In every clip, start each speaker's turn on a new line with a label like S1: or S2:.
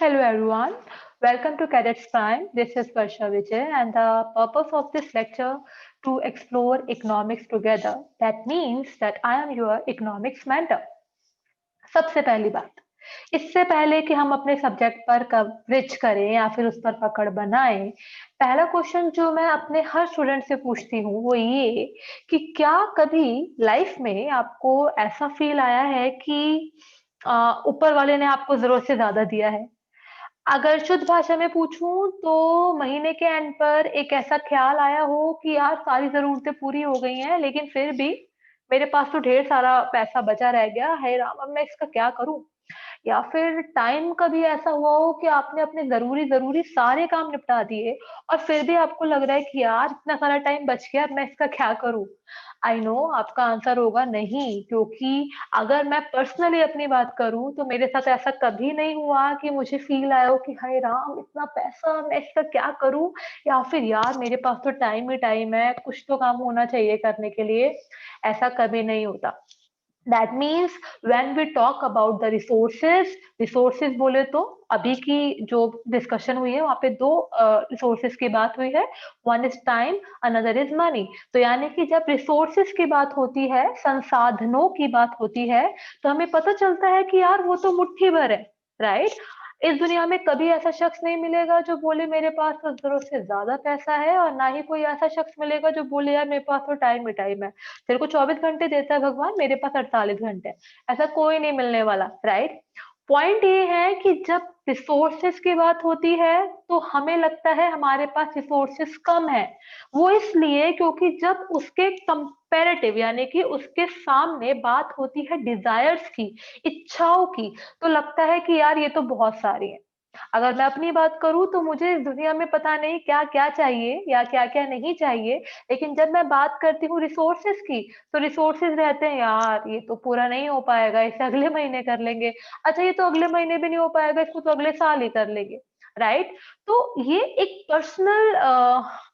S1: Hello everyone, welcome to Cadets Prime. This is Varsha Vijay and the purpose of this lecture to explore economics together. That means that I am your economics mentor. सबसे पहली बात, इससे पहले कि हम अपने subject पर coverage करें या फिर उस पर पकड़ बनाएं, पहला क्वेश्चन जो मैं अपने हर स्टूडेंट से पूछती हूँ वो ये कि क्या कभी लाइफ में आपको ऐसा फील आया है कि ऊपर वाले ने आपको जरूरत से ज्यादा दिया है। अगर शुद्ध भाषा में पूछूं तो महीने के एंड पर एक ऐसा ख्याल आया हो कि यार सारी जरूरतें पूरी हो गई हैं लेकिन फिर भी मेरे पास तो ढेर सारा पैसा बचा रह गया है राम, अब मैं इसका क्या करूं। या फिर टाइम कभी ऐसा हुआ हो कि आपने अपने जरूरी जरूरी सारे काम निपटा दिए और फिर भी आपको लग रहा है कि यार इतना सारा टाइम बच गया, अब मैं इसका क्या करूं। आई नो आपका आंसर होगा नहीं, क्योंकि अगर मैं पर्सनली अपनी बात करूं तो मेरे साथ ऐसा कभी नहीं हुआ कि मुझे फील आया हो कि हाय राम इतना पैसा मैं इसका क्या करूं, या फिर यार मेरे पास तो टाइम ही टाइम है, कुछ तो काम होना चाहिए करने के लिए। ऐसा कभी नहीं होता। That means when we talk about the resources, resources बोले तो अभी की जो डिस्कशन हुई है वहां पे दो रिसोर्सेज की बात हुई है। One is time, another is money. तो यानी कि जब रिसोर्सेज की बात होती है, संसाधनों की बात होती है, तो हमें पता चलता है कि यार वो तो मुट्ठी भर है, राइट। इस दुनिया में कभी ऐसा शख्स नहीं मिलेगा जो बोले मेरे पास तो जरूरत से ज्यादा पैसा है, और ना ही कोई ऐसा शख्स मिलेगा जो बोले यार मेरे पास तो टाइम ही टाइम है। तेरे को 24 घंटे देता है भगवान, मेरे पास 48 घंटे। ऐसा कोई नहीं मिलने वाला, राइट। पॉइंट ये है कि जब रिसोर्सेस की बात होती है तो हमें लगता है हमारे पास रिसोर्सेस कम है। वो इसलिए क्योंकि जब उसके कंपेरेटिव यानी कि उसके सामने बात होती है डिजायर्स की, इच्छाओं की, तो लगता है कि यार ये तो बहुत सारी है। अगर मैं अपनी बात करूं तो मुझे इस दुनिया में पता नहीं क्या क्या चाहिए या क्या क्या नहीं चाहिए, लेकिन जब मैं बात करती हूँ रिसोर्सेस की तो रिसोर्सेज रहते हैं यार ये तो पूरा नहीं हो पाएगा, इसे अगले महीने कर लेंगे। अच्छा ये तो अगले महीने भी नहीं हो पाएगा, इसको तो अगले साल ही कर लेंगे, राइट। तो ये एक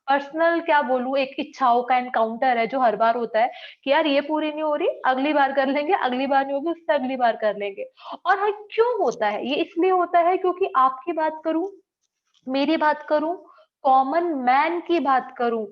S1: पर्सनल क्या बोलूं, एक इच्छाओं का एनकाउंटर है जो हर बार होता है कि यार ये पूरी नहीं हो रही, अगली बार कर लेंगे, अगली बार नहीं होगी उससे अगली बार कर लेंगे। और हाँ, क्यों होता है ये? इसलिए होता है क्योंकि आपकी बात करूं, मेरी बात करूं, कॉमन मैन की बात करूं,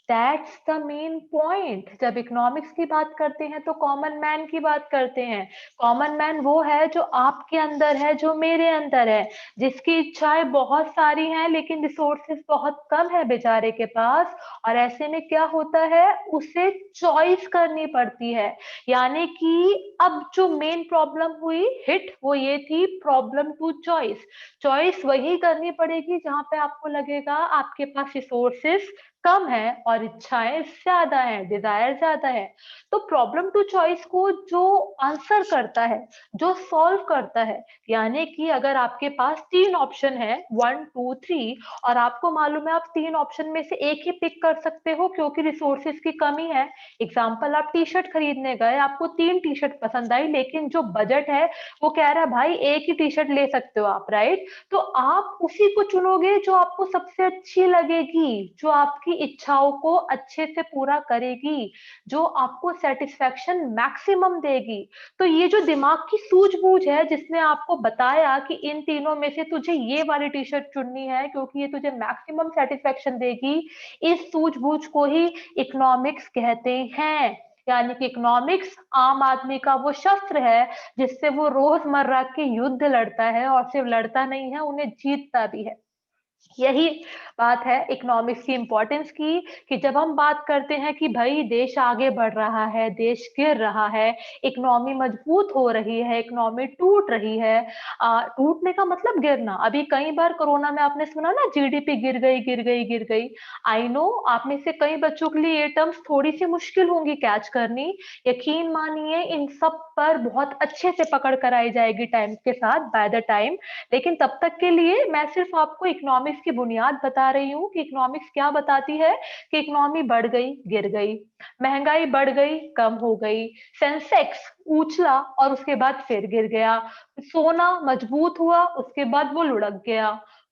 S1: दैट्स द मेन पॉइंट। जब इकोनॉमिक्स की बात करते हैं तो कॉमन मैन की बात करते हैं। कॉमन मैन वो है जो आपके अंदर है, जो मेरे अंदर है, जिसकी इच्छाएं बहुत सारी हैं लेकिन रिसोर्सेस बहुत कम है बेचारे के पास। और ऐसे में क्या होता है, उसे चॉइस करनी पड़ती है। यानी कि अब जो मेन प्रॉब्लम हुई हिट वो ये थी, प्रॉब्लम टू चॉइस। चॉइस वही करनी पड़ेगी जहां पे आपको लगेगा आपके पास रिसोर्सेस कम है और इच्छाएं ज्यादा है, डिजायर ज्यादा है। तो प्रॉब्लम टू चॉइस को जो आंसर करता है, जो सॉल्व करता है, यानी कि अगर आपके पास तीन ऑप्शन है, 1 2 3, और आपको मालूम है आप तीन ऑप्शन में से एक ही पिक कर सकते हो क्योंकि रिसोर्सेज की कमी है। एग्जाम्पल, आप टी शर्ट खरीदने गए, आपको तीन टी शर्ट पसंद आई लेकिन जो बजट है वो कह रहा है भाई एक ही टी शर्ट ले सकते हो आप, राइट। तो आप उसी को चुनोगे जो आपको सबसे अच्छी लगेगी, जो आपकी इच्छाओं को अच्छे से पूरा करेगी, जो आपको सेटिस्फेक्शन मैक्सिमम देगी। तो ये जो दिमाग की सूझबूझ है जिसने आपको बताया कि इन तीनों में से तुझे ये वाली टी शर्ट चुननी है क्योंकि ये तुझे मैक्सिमम सेटिस्फेक्शन देगी, इस सूझबूझ को ही इकोनॉमिक्स कहते हैं। यानी कि इकोनॉमिक्स आम आदमी का वो शस्त्र है जिससे वो रोजमर्रा के युद्ध लड़ता है, और सिर्फ लड़ता नहीं है, उन्हें जीतता भी है। यही बात है इकोनॉमिक्स की इंपॉर्टेंस की, कि जब हम बात करते हैं कि भाई देश आगे बढ़ रहा है, देश गिर रहा है, इकोनॉमी मजबूत हो रही है, इकोनॉमी टूट रही है। टूटने का मतलब गिरना। अभी कई बार कोरोना में आपने सुना ना, जीडीपी गिर गई गिर गई गिर गई। आई नो आप में से कई बच्चों के लिए ये टर्म्स थोड़ी सी मुश्किल होंगी कैच करनी। यकीन मानिए इन सब पर बहुत अच्छे से पकड़ कर आई जाएगी टाइम के साथ, बाय द टाइम। लेकिन तब तक के लिए मैं सिर्फ आपको इकोनॉमिक्स की बुनियाद बता रही हूँ कि इकोनॉमिक्स क्या बताती है। कि इकोनॉमी बढ़ गई गिर गई, महंगाई बढ़ गई कम हो गई, सेंसेक्स उछला और उसके बाद फिर गिर गया, सोना मजबूत हुआ उसके बाद वो लुढ़क गया,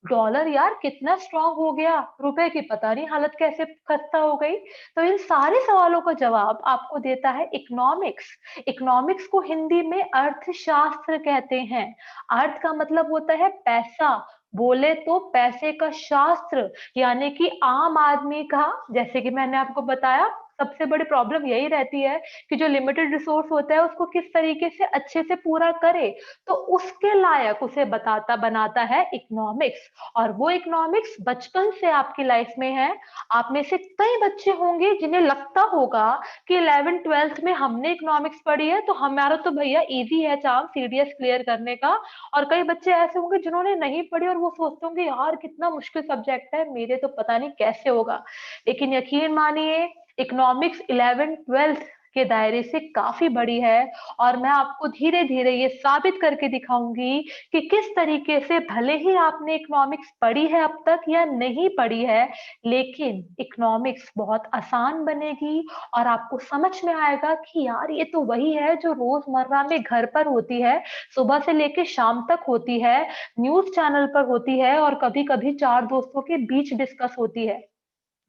S1: डॉलर यार कितना स्ट्रांग हो गया, रुपए की पता नहीं हालत कैसे खस्ता हो गई। तो इन सारे सवालों का जवाब आपको देता है इकोनॉमिक्स। इकोनॉमिक्स को हिंदी में अर्थशास्त्र कहते हैं। अर्थ का मतलब होता है पैसा, बोले तो पैसे का शास्त्र, यानी कि आम आदमी का, जैसे कि मैंने आपको बताया, सबसे बड़ी प्रॉब्लम यही रहती है कि जो लिमिटेड रिसोर्स होता है उसको किस तरीके से अच्छे से पूरा करे, तो उसके लायक उसे बताता बनाता है इकोनॉमिक्स। और वो इकोनॉमिक्स बचपन से आपकी लाइफ में है। आप में से कई बच्चे होंगे जिन्हें लगता होगा कि 11th 12th में हमने इकोनॉमिक्स पढ़ी है तो हमारा तो भैया इजी है चांस सीडीएस क्लियर करने का। और कई बच्चे ऐसे होंगे जिन्होंने नहीं पढ़ी और वो सोचते होंगे यार कितना मुश्किल सब्जेक्ट है, मेरे तो पता नहीं कैसे होगा। लेकिन यकीन मानिए इकोनॉमिक्स 11th 12th के दायरे से काफी बड़ी है। और मैं आपको धीरे धीरे ये साबित करके दिखाऊंगी कि किस तरीके से भले ही आपने इकोनॉमिक्स पढ़ी है अब तक या नहीं पढ़ी है, लेकिन इकोनॉमिक्स बहुत आसान बनेगी और आपको समझ में आएगा कि यार ये तो वही है जो रोजमर्रा में घर पर होती है, सुबह से लेके शाम तक होती है, न्यूज चैनल पर होती है और कभी कभी चार दोस्तों के बीच डिस्कस होती है।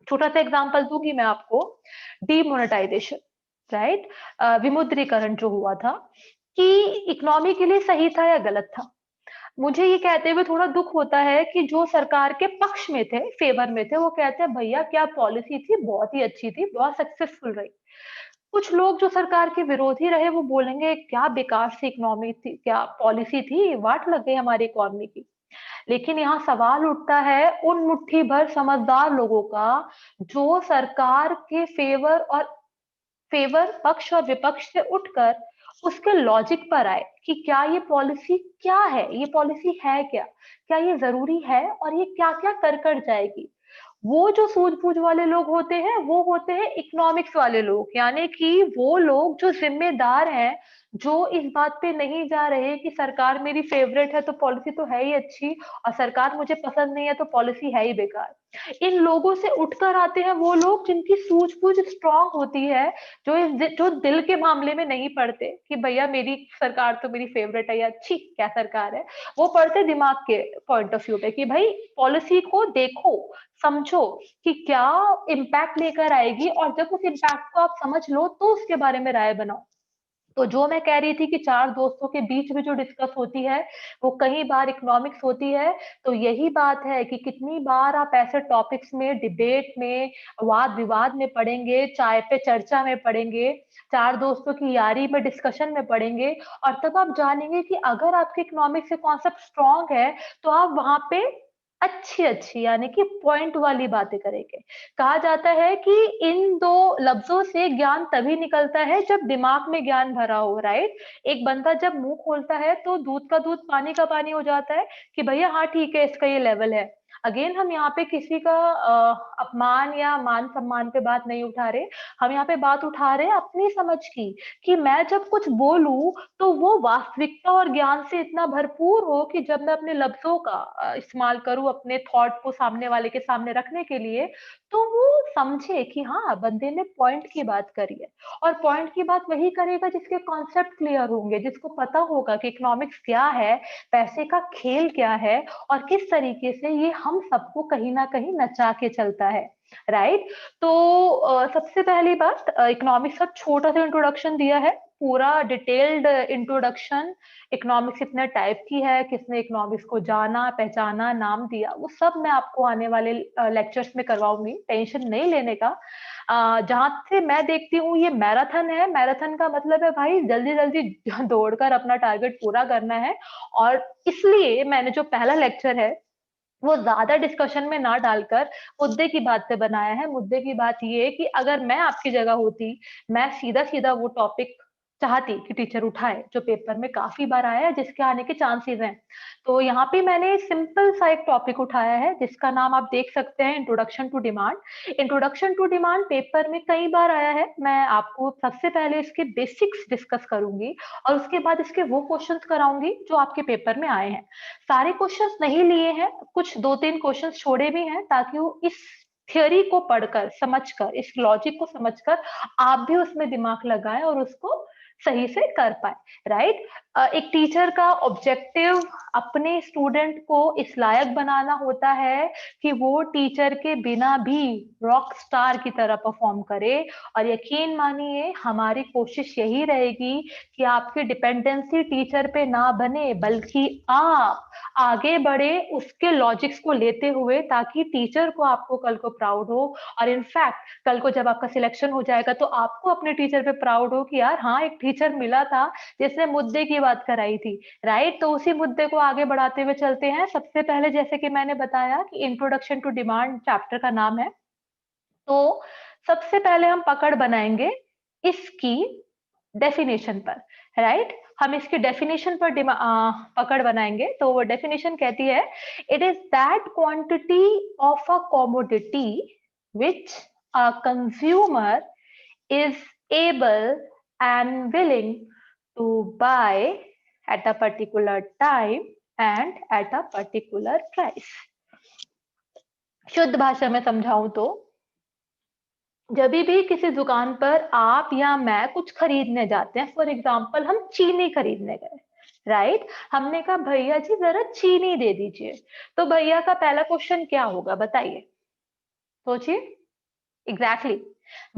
S1: छोटा सा एग्जांपल दूंगी मैं आपको, डीमोनेटाइजेशन, राइट, विमुद्रीकरण जो हुआ था, कि इकोनॉमी के लिए सही था या गलत था। मुझे ये कहते हुए थोड़ा दुख होता है कि जो सरकार के पक्ष में थे, फेवर में थे, वो कहते हैं भैया क्या पॉलिसी थी, बहुत ही अच्छी थी, बहुत सक्सेसफुल रही। कुछ लोग जो सरकार के विरोधी रहे वो बोलेंगे क्या बेकार सी इकोनॉमी थी, क्या पॉलिसी थी, वाट लग गई हमारी इकोनॉमी की। लेकिन यहाँ सवाल उठता है उन मुट्ठी भर समझदार लोगों का जो सरकार के फेवर पक्ष और विपक्ष से उठकर उसके लॉजिक पर आए कि क्या ये पॉलिसी क्या है, ये पॉलिसी है क्या, क्या ये जरूरी है और ये क्या क्या कर जाएगी। वो जो सूझबूझ वाले लोग होते हैं वो होते हैं इकोनॉमिक्स वाले लोग, यानी कि वो लोग जो जिम्मेदार हैं, जो इस बात पे नहीं जा रहे कि सरकार मेरी फेवरेट है तो पॉलिसी तो है ही अच्छी और सरकार मुझे पसंद नहीं है तो पॉलिसी है ही बेकार। इन लोगों से उठकर आते हैं वो लोग जिनकी सूझबूझ स्ट्रांग होती है, जो दिल के मामले में नहीं पढ़ते कि भैया मेरी सरकार तो मेरी फेवरेट है या अच्छी क्या सरकार है। वो पढ़ते दिमाग के पॉइंट ऑफ व्यू पे कि भाई पॉलिसी को देखो, समझो कि क्या इम्पैक्ट लेकर आएगी, और जब उस इम्पैक्ट को आप समझ लो तो उसके बारे में राय बनाओ। तो जो मैं कह रही थी कि चार दोस्तों के बीच में जो डिस्कस होती है वो कई बार इकोनॉमिक्स होती है। तो यही बात है कि कितनी बार आप ऐसे टॉपिक्स में, डिबेट में, वाद विवाद में पढ़ेंगे, चाय पे चर्चा में पढ़ेंगे, चार दोस्तों की यारी में डिस्कशन में पढ़ेंगे, और तब आप जानेंगे कि अगर आपके इकोनॉमिक्स से कॉन्सेप्ट स्ट्रांग है तो आप वहां पे अच्छी अच्छी यानी कि पॉइंट वाली बातें करेंगे। कहा जाता है कि इन दो लफ्जों से ज्ञान तभी निकलता है जब दिमाग में ज्ञान भरा हो, राइट। एक बंदा जब मुंह खोलता है तो दूध का दूध पानी का पानी हो जाता है कि भैया हाँ ठीक है इसका ये लेवल है। अगेन हम यहाँ पे किसी का अपमान या मान सम्मान पे बात नहीं उठा रहे, हम यहाँ पे बात उठा रहे हैं अपनी समझ की, कि मैं जब कुछ बोलूं तो वो वास्तविकता और ज्ञान से इतना भरपूर हो कि जब मैं अपने लफ्जों का इस्तेमाल करूं अपने थॉट को सामने वाले के सामने रखने के लिए, तो वो समझे कि हाँ बंदे ने पॉइंट की बात करी है। और पॉइंट की बात वही करेगा जिसके कॉन्सेप्ट क्लियर होंगे, जिसको पता होगा कि इकोनॉमिक्स क्या है, पैसे का खेल क्या है, और किस तरीके से ये हम सबको कहीं ना कहीं नचा के चलता है, राइट। तो सबसे पहली बात, इकोनॉमिक्स का छोटा सा इंट्रोडक्शन दिया है, पूरा डिटेल्ड इंट्रोडक्शन, इकोनॉमिक्स कितने टाइप की है, किसने इकोनॉमिक्स को जाना पहचाना नाम दिया, वो सब मैं आपको आने वाले लेक्चर्स में करवाऊंगी, टेंशन नहीं लेने का। जहां से मैं देखती हूँ ये मैराथन है, मैराथन का मतलब है भाई जल्दी जल्दी दौड़कर अपना टारगेट पूरा करना है। और इसलिए मैंने जो पहला लेक्चर है वो ज्यादा डिस्कशन में ना डालकर मुद्दे की बात पे बनाया है। मुद्दे की बात ये है कि अगर मैं आपकी जगह होती, मैं सीधा सीधा वो टॉपिक चाहती कि टीचर उठाए जो पेपर में काफी बार आया है, जिसके आने के चांसेस हैं। तो यहाँ पे मैंने सिंपल सा एक टॉपिक उठाया है जिसका नाम आप देख सकते हैं, introduction to demand. Introduction to demand paper में कई बार आया है, मैं आपको सबसे पहले इसके बेसिक्स डिस्कस करूंगी और उसके बाद इसके वो क्वेश्चंस कराऊंगी जो आपके पेपर में आए हैं। सारे क्वेश्चंस नहीं लिए हैं, कुछ दो तीन क्वेश्चंस छोड़े भी हैं ताकि वो इस थियोरी को पढ़कर समझकर, इस लॉजिक को समझकर आप भी उसमें दिमाग लगाएं और उसको सही से कर पाए, राइट। एक टीचर का ऑब्जेक्टिव अपने स्टूडेंट को इस लायक बनाना होता है कि वो टीचर के बिना भी रॉक स्टार की तरह परफॉर्म करे। और यकीन मानिए हमारी कोशिश यही रहेगी कि आपकी डिपेंडेंसी टीचर पे ना बने, बल्कि आप आगे बढ़े उसके लॉजिक्स को लेते हुए, ताकि टीचर को आपको कल को प्राउड हो। और इनफैक्ट कल को जब आपका सिलेक्शन हो जाएगा तो आपको अपने टीचर पे प्राउड हो कि यार हाँ, एक टीचर मिला था जिसने मुद्दे की बात कराई थी, राइट? तो उसी मुद्दे को आगे बढ़ाते हुए चलते हैं। सबसे पहले जैसे कि मैंने बताया कि इंट्रोडक्शन टू डिमांड चैप्टर का नाम है, तो सबसे पहले हम पकड़ बनाएंगे इसकी डेफिनेशन पर, राइट? हम इसकी डेफिनेशन पर पकड़ बनाएंगे। तो वो डेफिनेशन कहती है, it is that quantity of a commodity which a consumer is able and willing to buy at a particular time and at a particular price। शुद्ध भाषा में समझाऊं तो जब भी किसी दुकान पर आप या मैं कुछ खरीदने जाते हैं, फॉर एग्जाम्पल हम चीनी खरीदने गए, राइट? हमने कहा भैया जी जरा चीनी दे दीजिए, तो भैया का पहला क्वेश्चन क्या होगा बताइए, सोचिए। एग्जैक्टली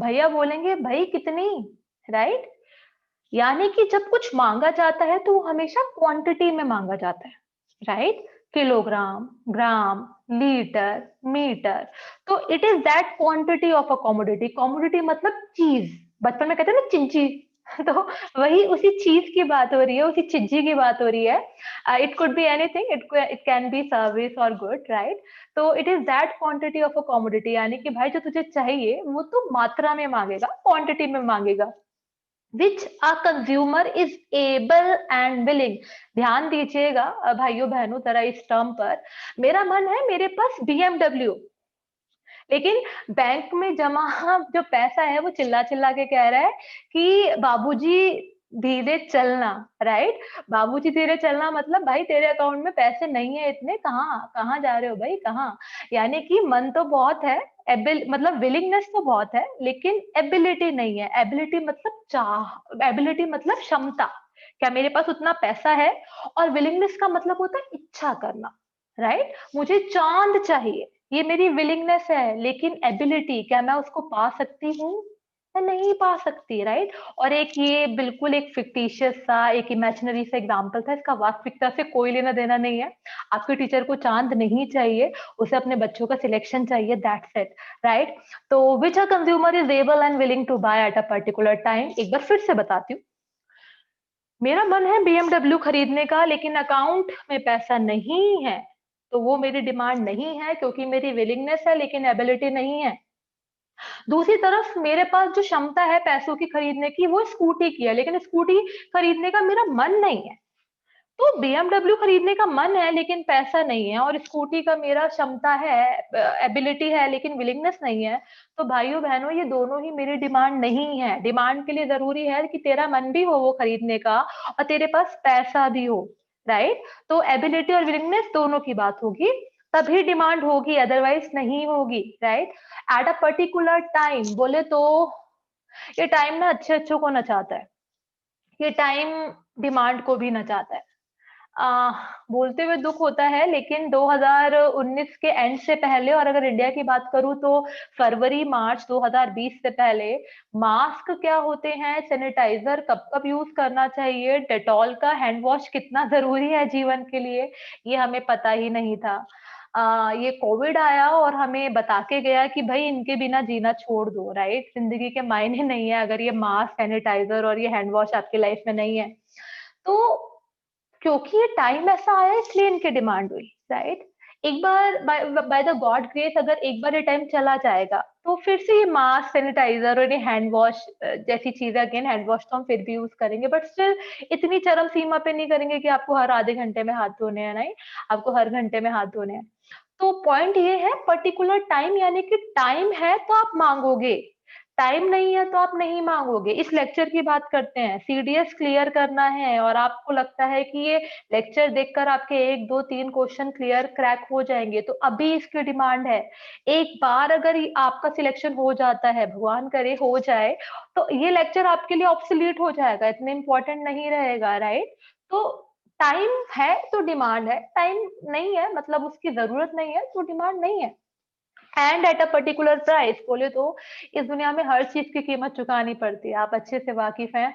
S1: भैया बोलेंगे भाई कितनी, राइट? यानी कि जब कुछ मांगा जाता है तो वो हमेशा क्वांटिटी में मांगा जाता है, राइट? किलोग्राम, ग्राम, लीटर, मीटर। तो it is that quantity of a commodity. Commodity मतलब चीज, बचपन में कहते हैं ना चिंची। तो वही उसी चीज की बात हो रही है, उसी चिज्जी की बात हो रही है। It could be anything, it can be service और गुड, राइट? तो it is that quantity of a commodity, यानी कि भाई जो तुझे चाहिए वो तो मात्रा में मांगेगा, क्वांटिटी में मांगेगा। which a consumer is able and willing। ध्यान दीजिएगा भाइयों बहनों जरा इस टर्म पर। मेरा मन है मेरे पास BMW, लेकिन बैंक में जमा जो पैसा है वो चिल्ला चिल्ला के कह रहा है कि बाबूजी धीरे चलना, राइट? बाबूजी धीरे चलना मतलब भाई तेरे अकाउंट में पैसे नहीं है इतने, कहाँ कहाँ जा रहे हो भाई, कहाँ? यानी कि मन तो बहुत है, मतलब विलिंगनेस तो बहुत है, लेकिन एबिलिटी नहीं है। एबिलिटी मतलब चाह, एबिलिटी मतलब क्षमता, क्या मेरे पास उतना पैसा है? और विलिंगनेस का मतलब होता है इच्छा करना, राइट? मुझे चांद चाहिए, ये मेरी विलिंगनेस है, लेकिन एबिलिटी क्या मैं उसको पा सकती हूँ? मैं नहीं पा सकती, राइट? और एक ये बिल्कुल एक फिक्टिशियस सा, एक इमेजिनरी सा एग्जांपल था, इसका वास्तविकता से कोई लेना देना नहीं है। आपके टीचर को चांद नहीं चाहिए, उसे अपने बच्चों का सिलेक्शन चाहिए, दैट्स इट, राइट? तो which a consumer is able and willing to buy at a particular time. एक बार फिर से बताती हूँ, मेरा मन है BMW खरीदने का, लेकिन अकाउंट में पैसा नहीं है, तो वो मेरी डिमांड नहीं है, क्योंकि मेरी विलिंगनेस है लेकिन एबिलिटी नहीं है। दूसरी तरफ मेरे पास जो क्षमता है पैसों की खरीदने की, वो स्कूटी की है, लेकिन स्कूटी खरीदने का मेरा मन नहीं है। तो BMW खरीदने का मन है लेकिन पैसा नहीं है, और स्कूटी का मेरा क्षमता है, एबिलिटी है, लेकिन विलिंगनेस नहीं है। तो भाइयों बहनों ये दोनों ही मेरी डिमांड नहीं है। डिमांड के लिए जरूरी है कि तेरा मन भी हो वो खरीदने का और तेरे पास पैसा भी हो, राइट? तो एबिलिटी और विलिंगनेस दोनों की बात होगी, तभी डिमांड होगी, अदरवाइज नहीं होगी, right? Eight a particular time बोले तो ये टाइम ना अच्छे अच्छों को नचाता है, ये टाइम डिमांड को भी नचाता है। आ, बोलते हुए दुख होता है, लेकिन 2019 के एंड से पहले, और अगर इंडिया की बात करूं तो फरवरी मार्च 2020 से पहले, मास्क क्या होते हैं, सैनिटाइजर कब कब यूज करना चाहिए, डेटॉल का हैंड वॉश कितना जरूरी है जीवन के लिए, ये हमें पता ही नहीं था। ये कोविड आया और हमें बता के गया कि भाई इनके बिना जीना छोड़ दो, राइट? जिंदगी के मायने नहीं है अगर ये मास्क, सैनिटाइजर और ये हैंड वॉश आपकी लाइफ में नहीं है। तो क्योंकि ये टाइम ऐसा आया इसलिए इनकी डिमांड हुई, राइट? एक बार बाय द गॉड ग्रेस अगर एक बार ये टाइम चला जाएगा तो फिर से ये मास्क, सैनिटाइजर और ये हैंड वॉश जैसी चीजें, अगेन हैंड वॉश तो हम फिर भी यूज करेंगे, बट स्टिल इतनी चरम सीमा पे नहीं करेंगे कि आपको हर आधे घंटे में हाथ धोने हैं, नहीं, आपको हर घंटे में हाथ धोने हैं। तो पॉइंट ये है पर्टिकुलर टाइम, यानी कि टाइम है तो आप मांगोगे, टाइम नहीं है तो आप नहीं मांगोगे। इस लेक्चर की बात करते हैं, सीडीएस क्लियर करना है और आपको लगता है कि ये लेक्चर देखकर आपके 1 2 3 क्वेश्चन क्लियर क्रैक हो जाएंगे, तो अभी इसकी डिमांड है। एक बार अगर आपका सिलेक्शन हो जाता है, भगवान करे हो जाए, तो ये लेक्चर आपके लिए ऑब्सोलीट हो जाएगा, इतने इंपॉर्टेंट नहीं रहेगा, राइट? तो टाइम है तो डिमांड है, टाइम नहीं है मतलब उसकी जरूरत नहीं है तो डिमांड नहीं है। And at a particular price, बोले तो इस दुनिया में हर चीज की कीमत चुकानी पड़ती है, आप अच्छे से वाकिफ हैं।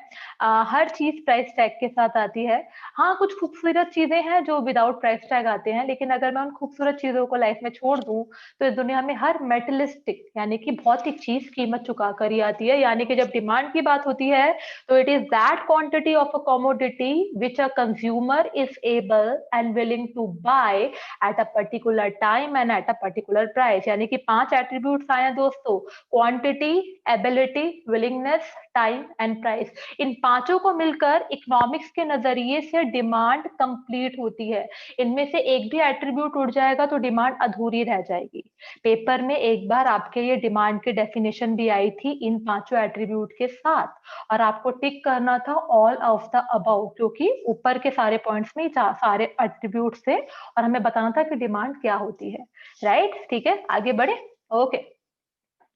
S1: हर चीज प्राइस टैग के साथ आती है। हाँ, कुछ खूबसूरत चीजें हैं जो विदाउट प्राइस टैग आते हैं, लेकिन अगर मैं उन खूबसूरत चीजों को लाइफ में छोड़ दूं तो इस दुनिया में हर मेटलिस्टिक यानी कि भौतिक चीज कीमत चुका कर ही आती है। यानी कि जब डिमांड की बात होती है तो it is that quantity of a commodity which a consumer is able and willing to buy at a particular time and at a particular price. यानी कि 5 एट्रीब्यूट्स आए हैं दोस्तों, quantity, ability, willingness, time and price. इन पांचों को मिलकर economics के नजरिए से डिमांड कंप्लीट होती है। इनमें से एक भी एट्रीब्यूट उड़ जाएगा तो डिमांड अधूरी रह जाएगी। पेपर में एक बार आपके लिए डिमांड की डेफिनेशन भी आई थी इन पांचों एट्रीब्यूट के साथ, और आपको टिक करना था ऑल ऑफ द अबव, क्योंकि ऊपर के सारे पॉइंट्स में सारे एट्रीब्यूट थे और हमें बताना था कि डिमांड क्या होती है। राइट, ठीक है, आगे बढ़े। ओके,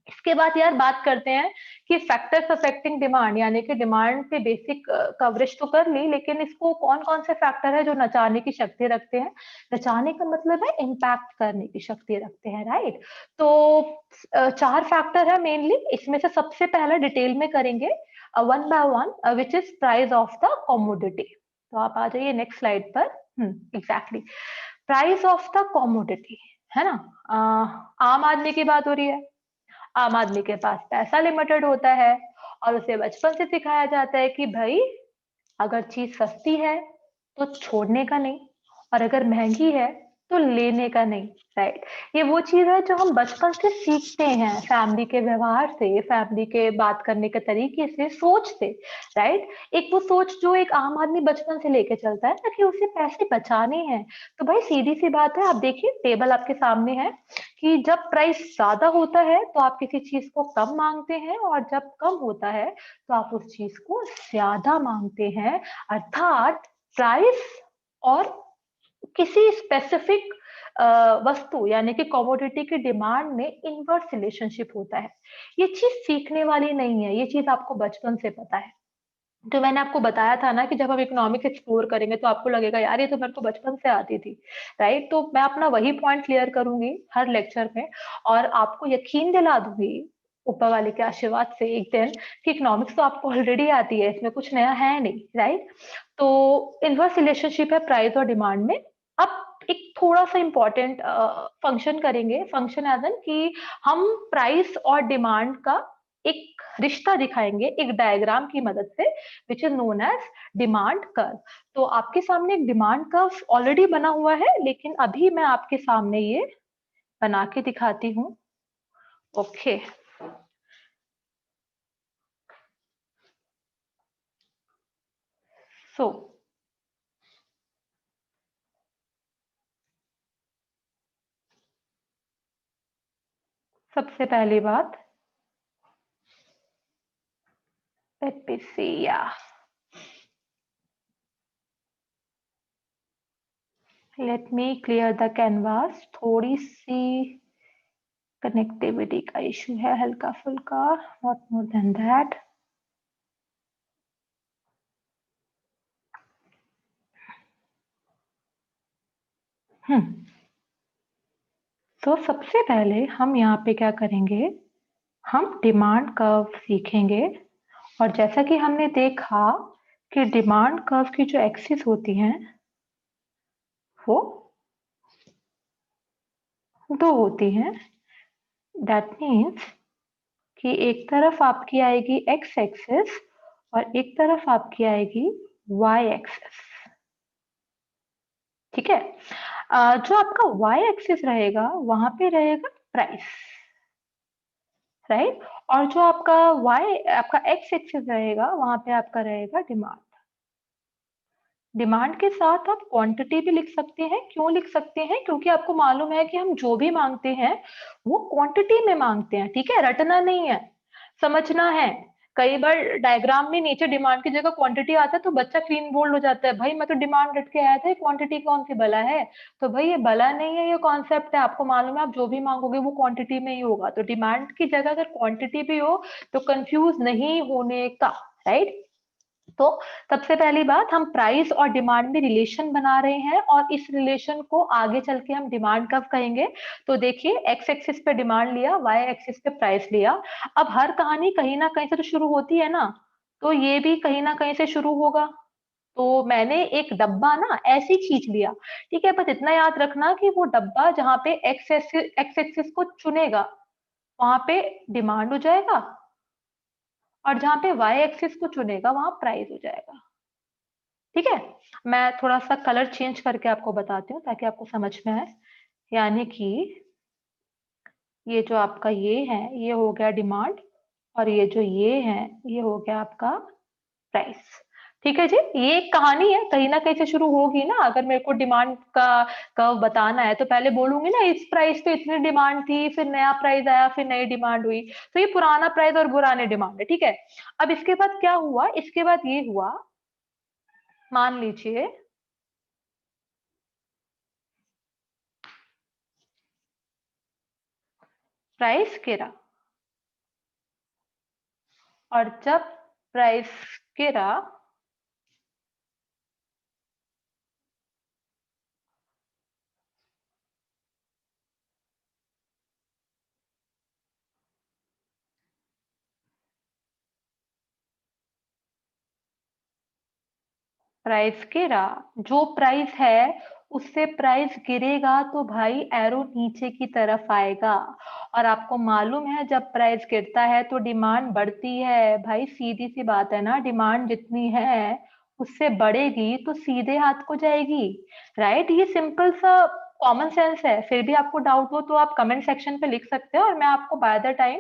S1: इसके बाद यार बात करते हैं कि फैक्टर्स अफेक्टिंग डिमांड, यानी कि डिमांड पे बेसिक कवरेज तो कर ली, लेकिन इसको कौन कौन से फैक्टर है जो नचाने की शक्ति रखते हैं। नचाने का मतलब है इम्पैक्ट करने की शक्ति रखते हैं, राइट। तो 4 फैक्टर है मेनली, इसमें से सबसे पहला डिटेल में करेंगे one by one, which is price of the commodity. तो आप आ जाइए नेक्स्ट स्लाइड पर। Exactly, price of the commodity, है ना। आम आदमी की बात हो रही है। आम आदमी के पास पैसा लिमिटेड होता है और उसे बचपन से सिखाया जाता है कि भाई अगर चीज सस्ती है तो छोड़ने का नहीं, और अगर महंगी है तो लेने का नहीं। राइट, ये वो चीज है जो हम बचपन से सीखते हैं, फैमिली के व्यवहार से, फैमिली के बात करने के तरीके से, सोच से। राइट, एक वो सोच जो एक आम आदमी बचपन से लेके चलता है ना कि उसे पैसे बचाने हैं। तो भाई सीधी सी बात है, आप देखिए टेबल आपके सामने है कि जब प्राइस ज्यादा होता है तो आप किसी चीज को कम मांगते हैं, और जब कम होता है तो आप उस चीज को ज्यादा मांगते हैं। अर्थात प्राइस और किसी स्पेसिफिक वस्तु यानी कि कमोडिटी की डिमांड में इनवर्स रिलेशनशिप होता है। ये चीज सीखने वाली नहीं है, ये चीज आपको बचपन से पता है। तो मैंने आपको बताया था ना कि जब हम इकोनॉमिक्स एक्सप्लोर करेंगे तो आपको लगेगा यार ये तो मेरे को बचपन से आती थी। राइट, तो मैं अपना वही पॉइंट क्लियर करूंगी हर लेक्चर में, और आपको यकीन दिला दूंगी ऊपर वाले के आशीर्वाद से एक दिन कि इकोनॉमिक्स तो आपको ऑलरेडी आती है, इसमें कुछ नया है नहीं। राइट, तो इनवर्स रिलेशनशिप है प्राइस और डिमांड में। अब एक थोड़ा सा इंपॉर्टेंट फंक्शन करेंगे, फंक्शन एज एन कि हम प्राइस और डिमांड का एक रिश्ता दिखाएंगे एक डायग्राम की मदद से, which is known as demand curve. तो आपके सामने एक डिमांड कर्व ऑलरेडी बना हुआ है, लेकिन अभी मैं आपके सामने ये बना के दिखाती हूँ। ओके, सो सबसे पहली बात, लेट मी सी, या let me clear the canvas. थोड़ी सी कनेक्टिविटी का इशू है हल्का फुल्का, नॉट मोर देन दैट। तो सबसे पहले हम यहाँ पे क्या करेंगे, हम डिमांड कर्व सीखेंगे। और जैसा कि हमने देखा कि डिमांड कर्व की जो एक्सिस होती हैं वो दो होती हैं। दैट मीन्स कि एक तरफ आपकी आएगी एक्स एक्सिस और एक तरफ आपकी आएगी वाई एक्सिस। ठीक है, जो आपका वाई एक्सिस रहेगा वहां पे रहेगा प्राइस। राइट, और जो आपका वाई आपका एक्स एक्सिस रहेगा वहां पे आपका रहेगा डिमांड। डिमांड के साथ आप क्वांटिटी भी लिख सकते हैं। क्यों लिख सकते हैं, क्योंकि आपको मालूम है कि हम जो भी मांगते हैं वो क्वांटिटी में मांगते हैं। ठीक है, रटना नहीं है, समझना है। कई बार डायग्राम में नीचे डिमांड की जगह क्वांटिटी आता है तो बच्चा क्लीन बोल्ड हो जाता है, भाई मैं तो डिमांड रट के आया था, क्वांटिटी कौन सी बला है। तो भाई ये बला नहीं है, ये कॉन्सेप्ट है। आपको मालूम है आप जो भी मांगोगे वो क्वांटिटी में ही होगा, तो डिमांड की जगह अगर क्वांटिटी भी हो तो कंफ्यूज नहीं होने का। राइट, तो सबसे पहली बात, हम प्राइस और डिमांड में रिलेशन बना रहे हैं और इस रिलेशन को आगे चल के हम डिमांड कब कहेंगे। तो देखिए, एक्स एक्सिस पे डिमांड लिया, वाई एक्सिस पे प्राइस लिया। अब हर कहानी कहीं ना कहीं से तो शुरू होती है ना, तो ये भी कहीं ना कहीं से शुरू होगा। तो मैंने एक डब्बा ना ऐसी खींच लिया, ठीक है। बस इतना याद रखना कि वो डब्बा जहाँ पे एक्स एक्सिस को चुनेगा वहां पे डिमांड हो जाएगा, और जहाँ पे वाई एक्सिस को चुनेगा वहां प्राइस हो जाएगा। ठीक है, मैं थोड़ा सा कलर चेंज करके आपको बताती हूँ ताकि आपको समझ में आए। यानी कि ये जो आपका ये है, ये हो गया डिमांड, और ये जो ये है, ये हो गया आपका प्राइस। ठीक है जी, ये एक कहानी है, कहीं ना कहीं से शुरू होगी ना। अगर मेरे को डिमांड का कर्व बताना है तो पहले बोलूंगी ना, इस प्राइस पे इतनी डिमांड थी, फिर नया प्राइस आया, फिर नई डिमांड हुई। तो ये पुराना प्राइस और पुराने डिमांड है, ठीक है। अब इसके बाद क्या हुआ, इसके बाद ये हुआ, मान लीजिए प्राइस गिरा, और जब प्राइस गिरा प्राइस गिरा, जो प्राइस है उससे प्राइस गिरेगा तो भाई एरो नीचे की तरफ आएगा। और आपको मालूम है जब प्राइस गिरता है तो डिमांड बढ़ती है। भाई सीधी सी बात है ना, डिमांड जितनी है उससे बढ़ेगी तो सीधे हाथ को जाएगी। राइट, ये सिंपल सा कॉमन सेंस है। फिर भी आपको डाउट हो तो आप कमेंट सेक्शन पे लिख सकते हो और मैं आपको बाय द टाइम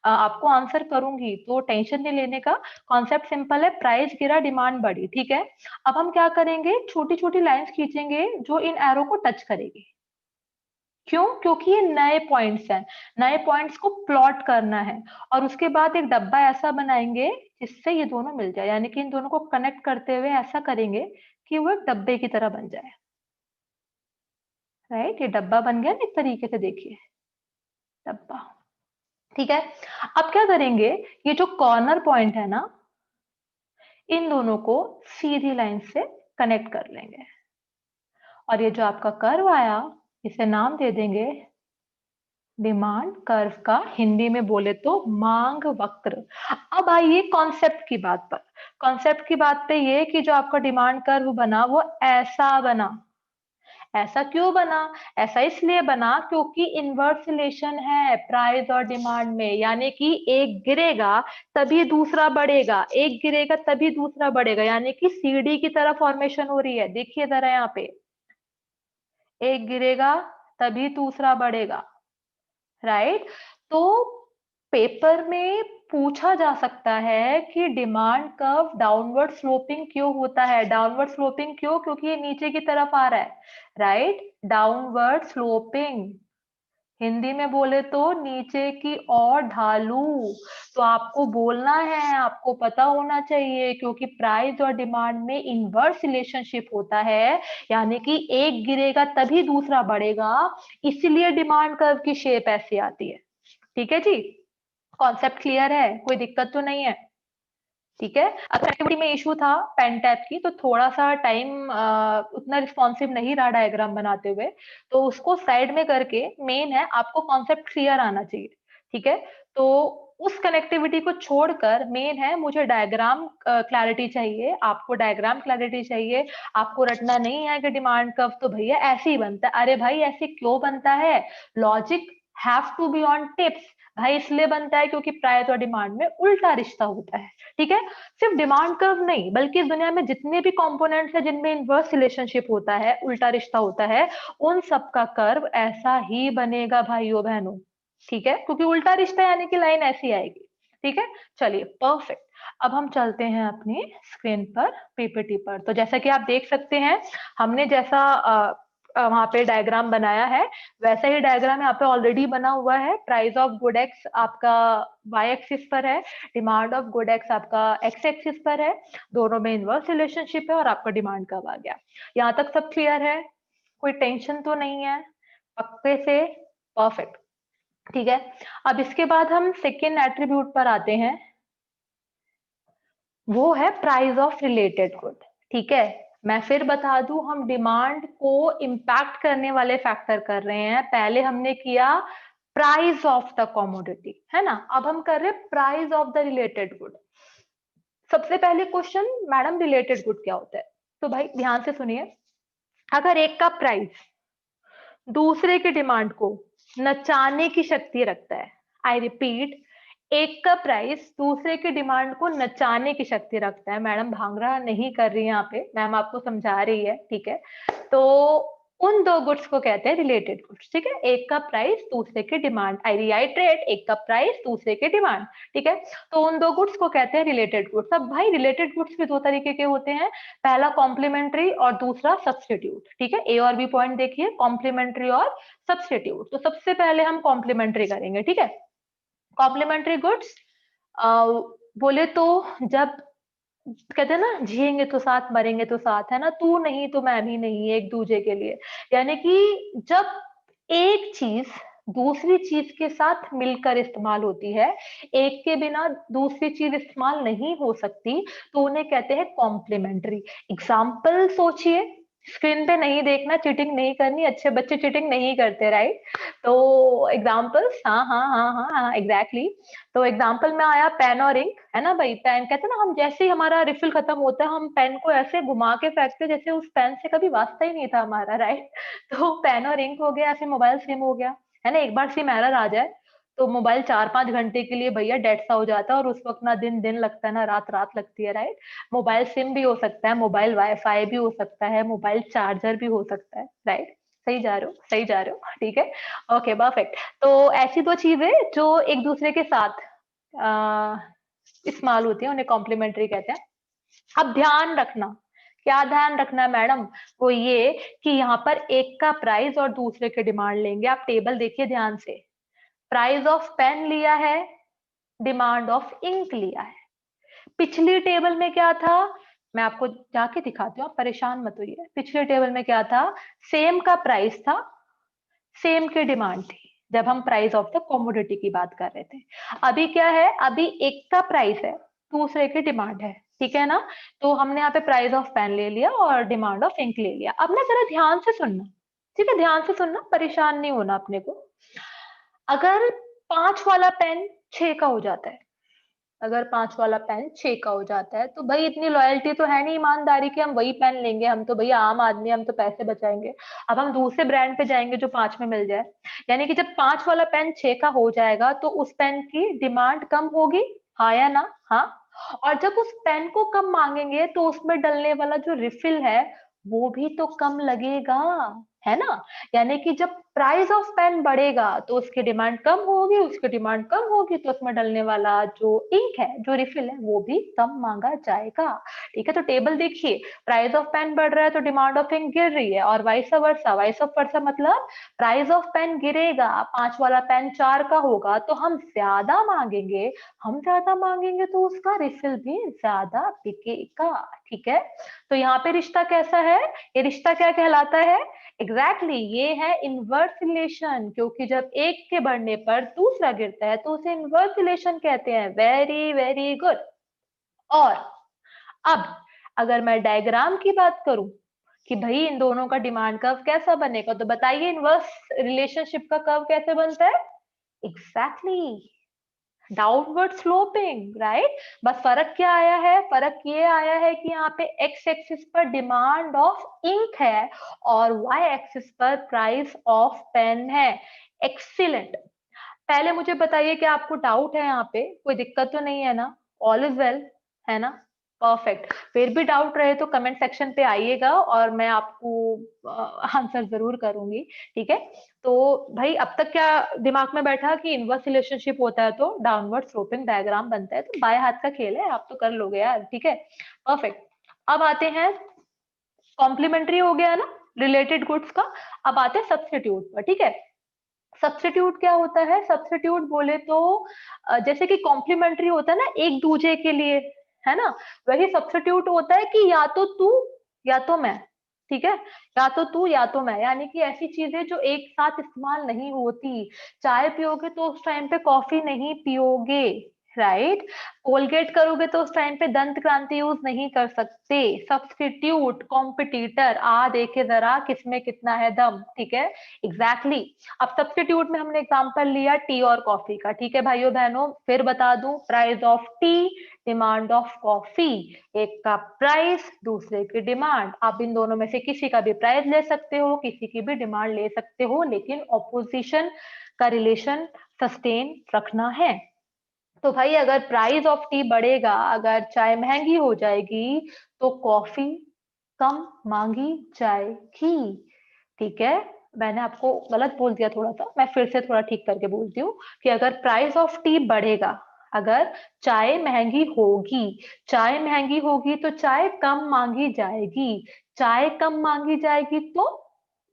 S1: आपको आंसर करूंगी, तो टेंशन नहीं लेने का। कॉन्सेप्ट सिंपल है, प्राइस गिरा डिमांड बढ़ी, ठीक है। अब हम क्या करेंगे, छोटी छोटी लाइंस खींचेंगे जो इन एरो को टच करेगी। क्यों? क्योंकि ये नए पॉइंट्स हैं, नए पॉइंट्स को प्लॉट करना है। और उसके बाद एक डब्बा ऐसा बनाएंगे जिससे ये दोनों मिल जाए, यानी कि इन दोनों को कनेक्ट करते हुए ऐसा करेंगे कि वो एक डब्बे की तरह बन जाए। राइट, ये डब्बा बन गया ना एक तरीके से, देखिए डब्बा। ठीक है, अब क्या करेंगे, ये जो कॉर्नर पॉइंट है ना, इन दोनों को सीधी लाइन से कनेक्ट कर लेंगे। और ये जो आपका कर्व आया, इसे नाम दे देंगे डिमांड कर्व का, हिंदी में बोले तो मांग वक्र। अब आइए कॉन्सेप्ट की बात पर। कॉन्सेप्ट की बात पे ये कि जो आपका डिमांड कर्व बना वो ऐसा बना। ऐसा क्यों बना? ऐसा इसलिए बना क्योंकि इनवर्स रिलेशन है प्राइस और डिमांड में, यानी कि एक गिरेगा तभी दूसरा बढ़ेगा, एक गिरेगा तभी दूसरा बढ़ेगा, यानी कि सीढ़ी की तरह फॉर्मेशन हो रही है। देखिए जरा यहाँ पे, एक गिरेगा तभी दूसरा बढ़ेगा। राइट, तो पेपर में पूछा जा सकता है कि डिमांड कर्व डाउनवर्ड स्लोपिंग क्यों होता है। डाउनवर्ड स्लोपिंग क्यों? क्योंकि ये नीचे की तरफ आ रहा है। राइट, डाउनवर्ड स्लोपिंग, हिंदी में बोले तो नीचे की ओर ढालू। तो आपको बोलना है, आपको पता होना चाहिए, क्योंकि प्राइस और डिमांड में इनवर्स रिलेशनशिप होता है, यानी कि एक गिरेगा तभी दूसरा बढ़ेगा, इसलिए डिमांड कर्व की शेप ऐसी आती है। ठीक है जी, कॉन्सेप्ट क्लियर है, कोई दिक्कत तो नहीं है? ठीक है। अगर एक्टिविटी में इशू था पेन टैप की तो थोड़ा सा टाइम उतना रिस्पॉन्सिव नहीं रहा डायग्राम बनाते हुए, तो उसको साइड में करके, मेन है आपको कॉन्सेप्ट क्लियर आना चाहिए। ठीक है, तो उस कनेक्टिविटी को छोड़कर मेन है मुझे डायग्राम क्लैरिटी चाहिए, आपको डायग्राम क्लैरिटी चाहिए। आपको रटना नहीं है कि डिमांड कर्व तो भैया ऐसे ही बनता है। अरे भाई ऐसे क्यों बनता है? Logic have to be on tips. भाई इसलिए बनता है क्योंकि प्राइस और डिमांड में उल्टा रिश्ता होता है। ठीक है, सिर्फ डिमांड कर्व नहीं बल्कि इस दुनिया में जितने भी कंपोनेंट्स हैं जिनमें इनवर्स रिलेशनशिप होता है, उल्टा रिश्ता होता है, उन सब का कर्व ऐसा ही बनेगा भाइयों बहनों। ठीक है, क्योंकि उल्टा रिश्ता यानी कि लाइन ऐसी आएगी। ठीक है, चलिए परफेक्ट। अब हम चलते हैं अपनी स्क्रीन पर, पीपीटी पर। तो जैसा कि आप देख सकते हैं, हमने जैसा वहां पे डायग्राम बनाया है वैसा ही डायग्राम यहाँ पे ऑलरेडी बना हुआ है। प्राइस ऑफ गुड एक्स आपका वाई एक्सिस पर है, डिमांड ऑफ गुड एक्स आपका एक्स एक्सिस पर है, दोनों में इनवर्स रिलेशनशिप है और आपका डिमांड कब आ गया। यहाँ तक सब क्लियर है? कोई टेंशन तो नहीं है? पक्के से? परफेक्ट। ठीक है, अब इसके बाद हम सेकेंड एट्रीब्यूट पर आते हैं। वो है प्राइस ऑफ रिलेटेड गुड। ठीक है, मैं फिर बता दूं, हम डिमांड को इम्पैक्ट करने वाले फैक्टर कर रहे हैं। पहले हमने किया प्राइस ऑफ द कॉमोडिटी, है ना, अब हम कर रहे हैं price of the related good. सबसे पहले क्वेश्चन, मैडम रिलेटेड गुड क्या होता है? तो भाई ध्यान से सुनिए, अगर एक का प्राइस दूसरे की डिमांड को नचाने की शक्ति रखता है, आई रिपीट, एक का प्राइस दूसरे की डिमांड को नचाने की शक्ति रखता है। मैडम भांगड़ा नहीं कर रही है यहाँ पे, मैम आपको समझा रही है, ठीक है। तो उन दो गुड्स को कहते हैं रिलेटेड गुड्स, ठीक है। एक का प्राइस दूसरे की डिमांड, आई रिआइट्रेट, एक का प्राइस दूसरे की डिमांड, ठीक है। तो उन दो गुड्स को कहते हैं रिलेटेड गुड्स। अब भाई रिलेटेड गुड्स भी दो तरीके के होते हैं, पहला कॉम्प्लीमेंट्री और दूसरा सब्सटीट्यूट, ठीक है। ए और बी पॉइंट देखिए, कॉम्प्लीमेंट्री और सब्सटीट्यूट। तो सबसे पहले हम कॉम्प्लीमेंट्री करेंगे, ठीक है। कॉम्प्लीमेंट्री गुड्स बोले तो, जब कहते हैं ना, जिएंगे तो साथ मरेंगे तो साथ, है ना, तू नहीं तो मैं भी नहीं, एक दूसरे के लिए। यानी कि जब एक चीज दूसरी चीज के साथ मिलकर इस्तेमाल होती है, एक के बिना दूसरी चीज इस्तेमाल नहीं हो सकती, तो उन्हें कहते हैं कॉम्प्लीमेंट्री। एग्जाम्पल सोचिए, स्क्रीन पे नहीं देखना, चीटिंग नहीं करनी, अच्छे बच्चे चीटिंग नहीं करते, राइट। तो एग्जाम्पल्स, हाँ हाँ हाँ हाँ हाँ एग्जैक्टली। तो एग्जाम्पल में आया पेन और इंक, है ना भाई। पेन कहते हैं ना, हम जैसे ही हमारा रिफिल खत्म होता है, हम पेन को ऐसे घुमा के फेंकते जैसे उस पेन से कभी वास्ता ही नहीं था हमारा, राइट। तो पेन और इंक हो गया, ऐसे मोबाइल सिम हो गया, है ना। एक बार सिम एरर आ जाए तो मोबाइल 4-5 घंटे के लिए भैया डेड सा हो जाता है, और उस वक्त ना दिन दिन लगता है ना रात रात लगती है, राइट। मोबाइल सिम भी हो सकता है, मोबाइल वाईफाई भी हो सकता है, मोबाइल चार्जर भी हो सकता है, राइट। सही जा रहे हो, सही जा रहे हो, ठीक है। Okay perfect. तो ऐसी दो चीजें जो एक दूसरे के साथ इस्तेमाल होती है, उन्हें कॉम्प्लीमेंट्री कहते हैं। अब ध्यान रखना, क्या ध्यान रखना है मैडम? वो ये कि यहाँ पर एक का प्राइस और दूसरे के डिमांड लेंगे। आप टेबल देखिए ध्यान से, प्राइस ऑफ पेन लिया है, डिमांड ऑफ इंक लिया है। पिछली टेबल में क्या था, मैं आपको जाके दिखाती हूँ, आप परेशान मत होइए। पिछले टेबल में क्या था, सेम का प्राइस था, सेम की डिमांड थी, जब हम प्राइस ऑफ द कॉमोडिटी की बात कर रहे थे। अभी क्या है, अभी एक का प्राइस है, दूसरे की डिमांड है, ठीक है ना। तो हमने यहाँ पे प्राइस ऑफ पेन ले लिया और डिमांड ऑफ इंक ले लिया। अब ना जरा ध्यान से सुनना, ठीक है, ध्यान से सुनना, परेशान नहीं होना अपने को। अगर 5 वाला पेन 6 का हो जाता है, अगर 5 वाला पेन 6 का हो जाता है, तो भाई इतनी लॉयल्टी तो है नहीं, ईमानदारी की, हम वही पेन लेंगे। हम तो भैया आम आदमी, हम तो पैसे बचाएंगे। अब हम दूसरे ब्रांड पे जाएंगे जो 5 में मिल जाए। यानी कि जब 5 वाला पेन 6 का हो जाएगा तो उस पेन की डिमांड कम होगी, हाँ या ना? हाँ। और जब उस पेन को कम मांगेंगे तो उसमें डलने वाला जो रिफिल है वो भी तो कम लगेगा, है ना। यानी कि जब प्राइस ऑफ पेन बढ़ेगा तो उसकी डिमांड कम होगी, उसकी डिमांड कम होगी तो उसमें डलने वाला जो इंक है, जो रिफिल है, वो भी कम मांगा जाएगा, ठीक है। तो टेबल देखिए, प्राइस ऑफ पेन बढ़ रहा है तो डिमांड ऑफ इंक गिर रही है, और वाइस वर्सा। वाइस वर्सा मतलब प्राइस ऑफ पेन गिरेगा, 5 वाला पेन 4 का होगा तो हम ज्यादा मांगेंगे, हम ज्यादा मांगेंगे तो उसका रिफिल भी ज्यादा बिकेगा, ठीक है। तो यहाँ पे रिश्ता कैसा है, ये रिश्ता क्या कहलाता है? एग्जैक्टली ये है इनवर्स रिलेशन, क्योंकि जब एक के बढ़ने पर दूसरा गिरता है तो उसे इनवर्स रिलेशन कहते हैं। Very very good. और अब अगर मैं डायग्राम की बात करूं कि भाई इन दोनों का डिमांड कर्व कैसा बनेगा, तो बताइए इनवर्स रिलेशनशिप का कर्व कैसे बनता है? Exactly downward sloping, right. बस फर्क क्या आया है, फर्क ये आया है कि यहाँ पे एक्स एक्सिस पर डिमांड ऑफ इंक है और वाई एक्सिस पर प्राइस ऑफ पेन है। एक्सीलेंट। पहले मुझे बताइए कि आपको डाउट है, यहाँ पे कोई दिक्कत तो नहीं है ना? ऑल इज वेल, है ना? परफेक्ट। फिर भी डाउट रहे तो कमेंट सेक्शन पे आइएगा और मैं आपको आंसर जरूर करूंगी, ठीक है। तो भाई अब तक क्या दिमाग में बैठा कि इनवर्स रिलेशनशिप होता है तो डाउनवर्ड स्लोपिंग डायग्राम बनता है, तो बाएं हाथ का खेल है, आप तो कर लोगे यार, ठीक है। परफेक्ट। अब आते हैं, कॉम्प्लीमेंट्री हो गया ना रिलेटेड गुड्स का। अब आते हैं सब्स्टिट्यूट पर, ठीक है। सब्स्टिट्यूट क्या होता है? सब्स्टिट्यूट बोले तो जैसे कि कॉम्प्लीमेंट्री होता है ना एक दूसरे के लिए, है ना, वही सब्स्टिट्यूट होता है कि या तो तू या तो मैं, ठीक है। या तो तू या तो मैं, यानी कि ऐसी चीजें जो एक साथ इस्तेमाल नहीं होती। चाय पियोगे तो उस टाइम पे कॉफी नहीं पियोगे, राइट। कोलगेट करोगे तो उस टाइम पे दंत क्रांति यूज नहीं कर सकते। सब्स्टिट्यूट, कॉम्पिटिटर, आ देखे जरा किसमें कितना है दम, ठीक है, एग्जैक्टली अब सब्स्टिट्यूट में हमने एग्जांपल लिया टी और कॉफी का, ठीक है भाइयों बहनों। फिर बता दूं, price of T, demand of coffee, एक का प्राइस, दूसरे की डिमांड। आप इन दोनों में से किसी का भी प्राइस ले सकते हो, किसी की भी डिमांड ले सकते हो, लेकिन ऑपोजिशन का रिलेशन सस्टेन रखना है। तो भाई अगर प्राइस ऑफ टी बढ़ेगा, अगर चाय महंगी हो जाएगी, तो कॉफी कम मांगी जाएगी, ठीक है। मैंने आपको गलत बोल दिया थोड़ा सा, मैं फिर से थोड़ा ठीक करके बोलती हूँ कि अगर प्राइस ऑफ टी बढ़ेगा, अगर चाय महंगी होगी, चाय महंगी होगी तो चाय कम मांगी जाएगी, चाय कम मांगी जाएगी